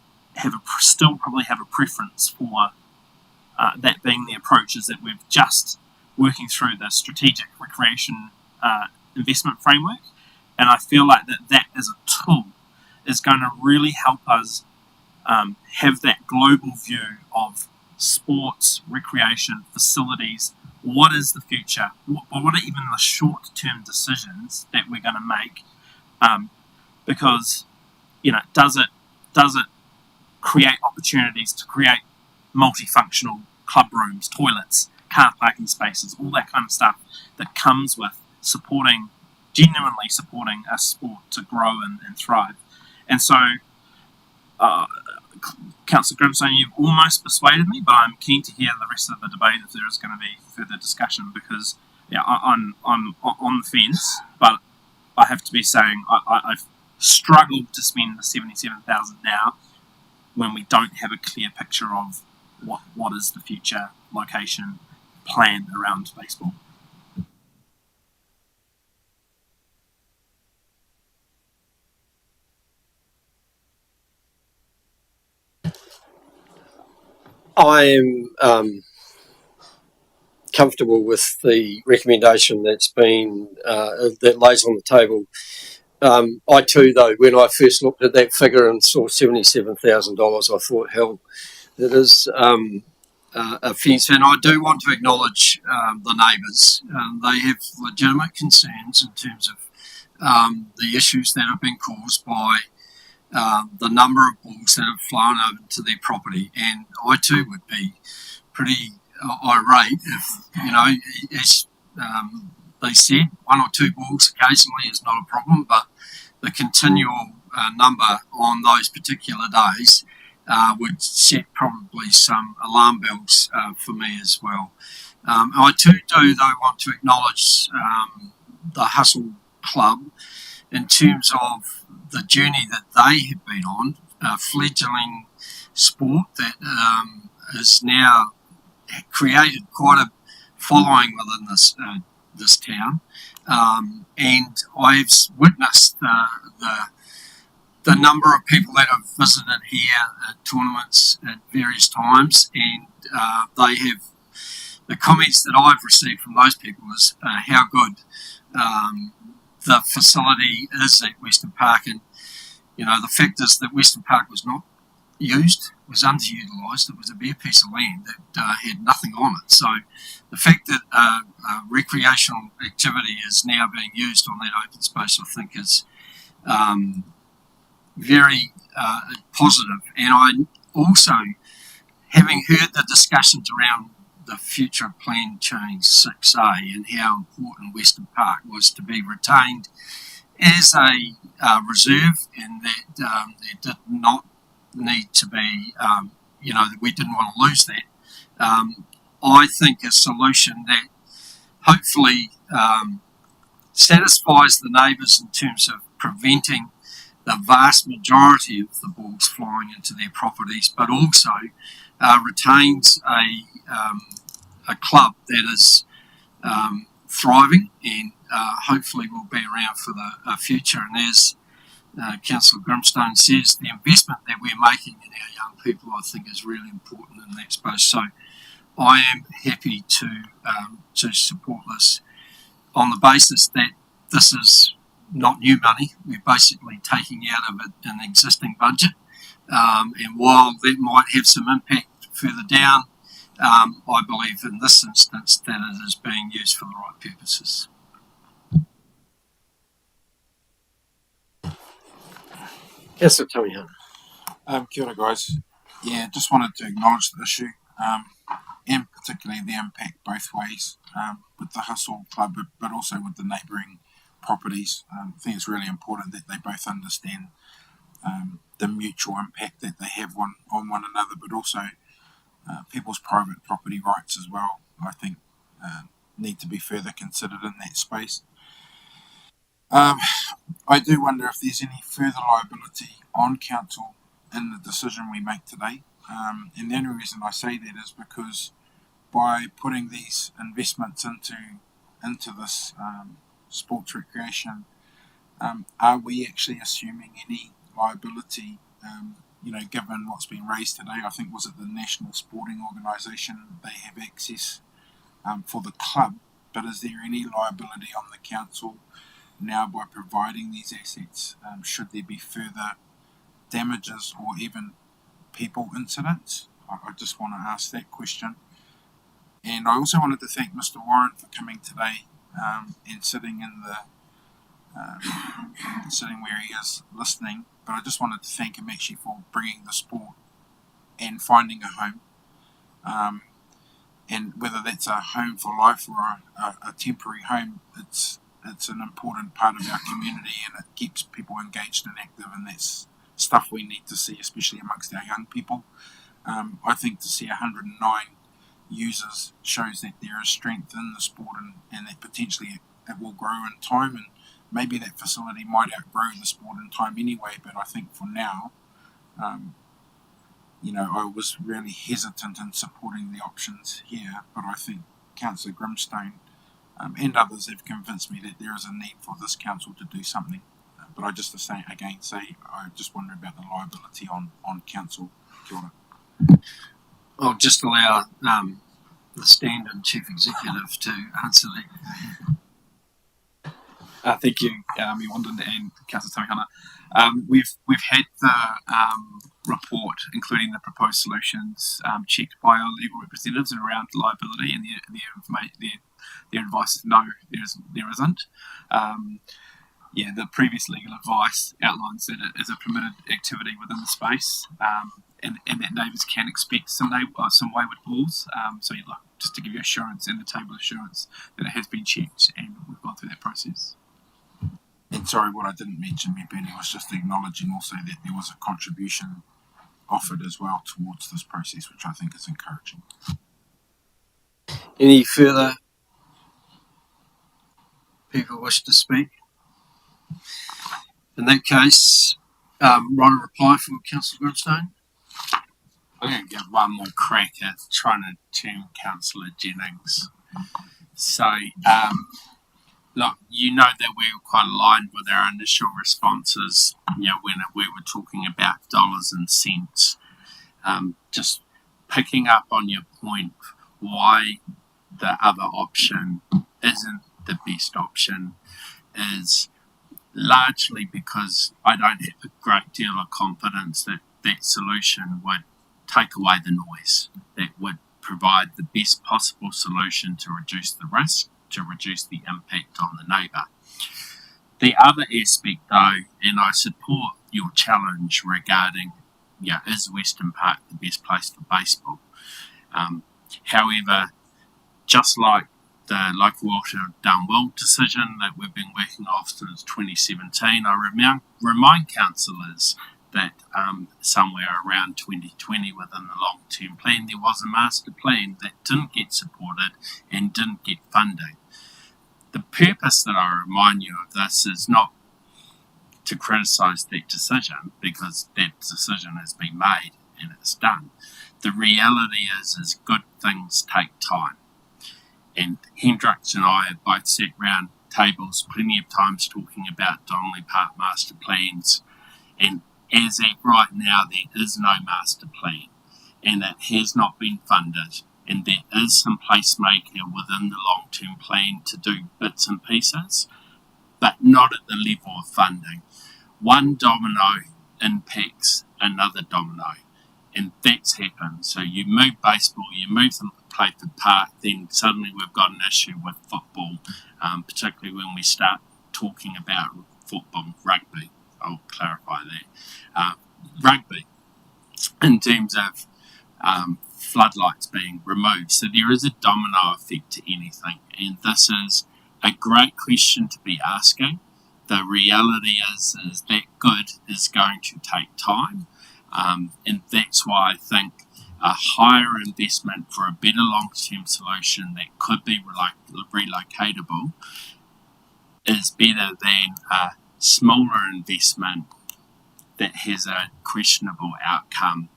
still probably have a preference for that being the approach is that we've just
working through the strategic recreation investment framework, and I feel like that as a tool is going to really help us have that global view of sports, recreation, facilities. What is the future? What are even the short-term decisions that we're going to make? Because does it create opportunities to create multifunctional club rooms, toilets, car parking spaces, all that kind of stuff that comes with genuinely supporting a sport to grow and thrive. And so, Councillor Grimstone, you've almost persuaded me, but I'm keen to hear the rest of the debate if there is going to be further discussion, because I'm on the fence, but I have to be saying I've struggled to spend the $77,000 now when we don't have a clear picture of what is the future location plan around baseball.
I am comfortable with the recommendation that's been that lays on the table. I too, though, when I first looked at that figure and saw $77,000, I thought, hell, that is a fence. And I do want to acknowledge the neighbours. They have legitimate concerns in terms of the issues that have been caused by the number of balls that have flown over to their property. And I too would be pretty irate if, as they said, 1 or 2 balls occasionally is not a problem, but the continual number on those particular days would set probably some alarm bells for me as well. I too do, though, want to acknowledge the Hustle Club in terms of the journey that they have been on, a fledgling sport that has now created quite a following within this town, and I've witnessed the number of people that have visited here at tournaments at various times, and the comments that I've received from those people is how good the facility is at Western Park. And the fact is that Western Park was not used, was underutilised. It was a bare piece of land that had nothing on it. So the fact that recreational activity is now being used on that open space, I think, is very positive. And I also, having heard the discussions around the future of Plan Change 6A and how important Western Park was to be retained as a reserve, and that there did not need to be, that we didn't want to lose that. I think a solution that hopefully satisfies the neighbours in terms of preventing the vast majority of the balls flying into their properties, but also retains a club that is thriving and hopefully will be around for the future. And as Councillor Grimstone says, the investment that we're making in our young people, I think, is really important in that space. So I am happy to support this on the basis that this is not new money. We're basically taking out of it an existing budget, and while that might have some impact further down, I believe in this instance that it is being used for the right purposes. Councillor Tony Hunt.
Kia ora, guys. Yeah, just wanted to acknowledge the issue, and particularly the impact both ways, with the Hustle Club, but also with the neighbouring properties. I think it's really important that they both understand the mutual impact that they have on one another, but also people's private property rights as well, I think, need to be further considered in that space. I do wonder if there's any further liability on council in the decision we make today. And the only reason I say that is because by putting these investments into this sports recreation, are we actually assuming any liability, given what's been raised today? I think, was it the National Sporting Organisation, they have access for the club, but is there any liability on the council now by providing these assets? Should there be further damages or even people incidents? I just want to ask that question. And I also wanted to thank Mr. Warren for coming today and sitting in the sitting where he is listening. But I just wanted to thank him actually for bringing the sport and finding a home. And whether that's a home for life or a temporary home, it's an important part of our community, and it keeps people engaged and active, and that's stuff we need to see, especially amongst our young people. I think to see 109 users shows that there is strength in the sport, and that potentially it will grow in time, and maybe that facility might outgrow the sport in time anyway. But I think for now, I was really hesitant in supporting the options here, but I think Councillor Grimstone and others have convinced me that there is a need for this council to do something. But I just I just wonder about the liability on council. Kia ora.
I'll just allow the stand-in chief executive to answer that.
Thank you, Iwandin and Councillor Tamihana. We've had the report, including the proposed solutions, checked by our legal representatives around liability, and their advice is no, there isn't. The previous legal advice outlines that it is a permitted activity within the space, and that neighbours can expect some wayward calls. Just to give you assurance and the table assurance that it has been checked and we've gone through that process.
And sorry, what I didn't mention, Bernie, was just acknowledging also that there was a contribution offered as well towards this process, which I think is encouraging.
Any further people wish to speak? In that case, write a reply from Councillor Grimstone.
I'm going to give one more crack at trying to turn Councillor Jennings. So, look, you know that we were quite aligned with our initial responses, when we were talking about dollars and cents. Just picking up on your point, why the other option isn't the best option is largely because I don't have a great deal of confidence that that solution would take away the noise, that would provide the best possible solution to reduce the risk, to reduce the impact on the neighbour. The other aspect, though, and I support your challenge regarding, is Western Park the best place for baseball? However, just like the local Walter Dunwell decision that we've been working off since 2017, I remind councillors that somewhere around 2020 within the long-term plan there was a master plan that didn't get supported and didn't get funding. The purpose that I remind you of this is not to criticise that decision, because that decision has been made and it's done. The reality is good things take time. And Hendricks and I have both sat round tables plenty of times talking about Donnelly Park master plans, and as at right now there is no master plan and it has not been funded, and there is some placemaker within the long-term plan to do bits and pieces, but not at the level of funding. One domino impacts another domino, and that's happened. So you move baseball, you move them to Playford Park, then suddenly we've got an issue with football, particularly when we start talking about rugby. I'll clarify that. Rugby, in terms of floodlights being removed. So there is a domino effect to anything, and this is a great question to be asking. The reality is that good is going to take time, and that's why I think a higher investment for a better long-term solution that could be relocatable is better than a smaller investment that has a questionable outcome.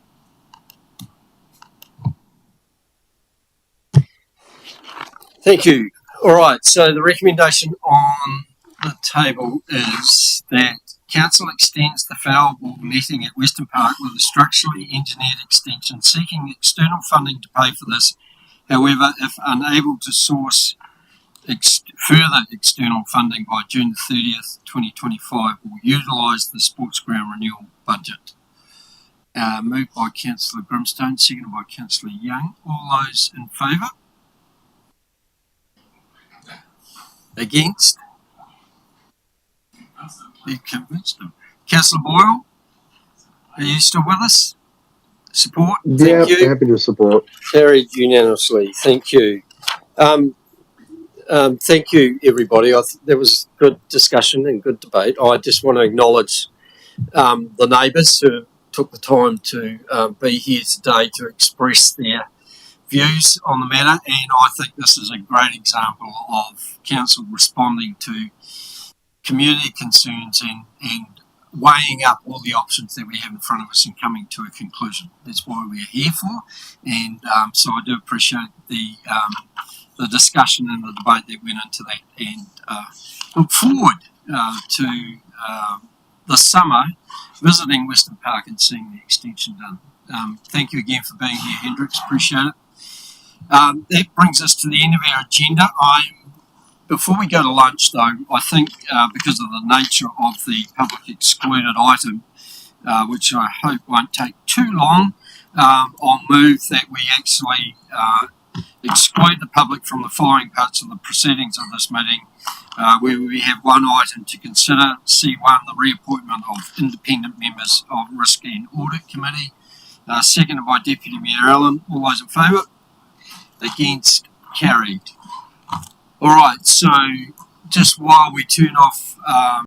Thank you. All right, so the recommendation on the table is that Council extends the Fowl Board meeting at Western Park with a structurally engineered extension, seeking external funding to pay for this However, if unable to source further external funding by June 30th, 2025, will utilise the sports ground renewal budget. Moved by Councillor Grimstone, seconded by Councillor Young. All those in favour? Against? You convinced them. Councillor Boyle, are you still with us? Support?
Yeah,
Thank you.
happy to support.
Carried unanimously. Thank you. Thank you, everybody. There was good discussion and good debate. I just want to acknowledge the neighbours who took the time to be here today to express their views on the matter, and I think this is a great example of council responding to community concerns and weighing up all the options that we have in front of us and coming to a conclusion. That's why we're here for, and so I do appreciate the discussion and the debate that went into that, and look forward to the summer visiting Western Park and seeing the extension done. Thank you again for being here, Hendrix. Appreciate it. That brings us to the end of our agenda. Before we go to lunch, though, I think because of the nature of the public excluded item, which I hope won't take too long, I'll move that we actually exclude the public from the following parts of the proceedings of this meeting, where we have one item to consider, C1, the reappointment of independent members of Risk and Audit Committee, seconded by Deputy Mayor Allen. All those in favour? Against? Carried. All right, so just while we turn off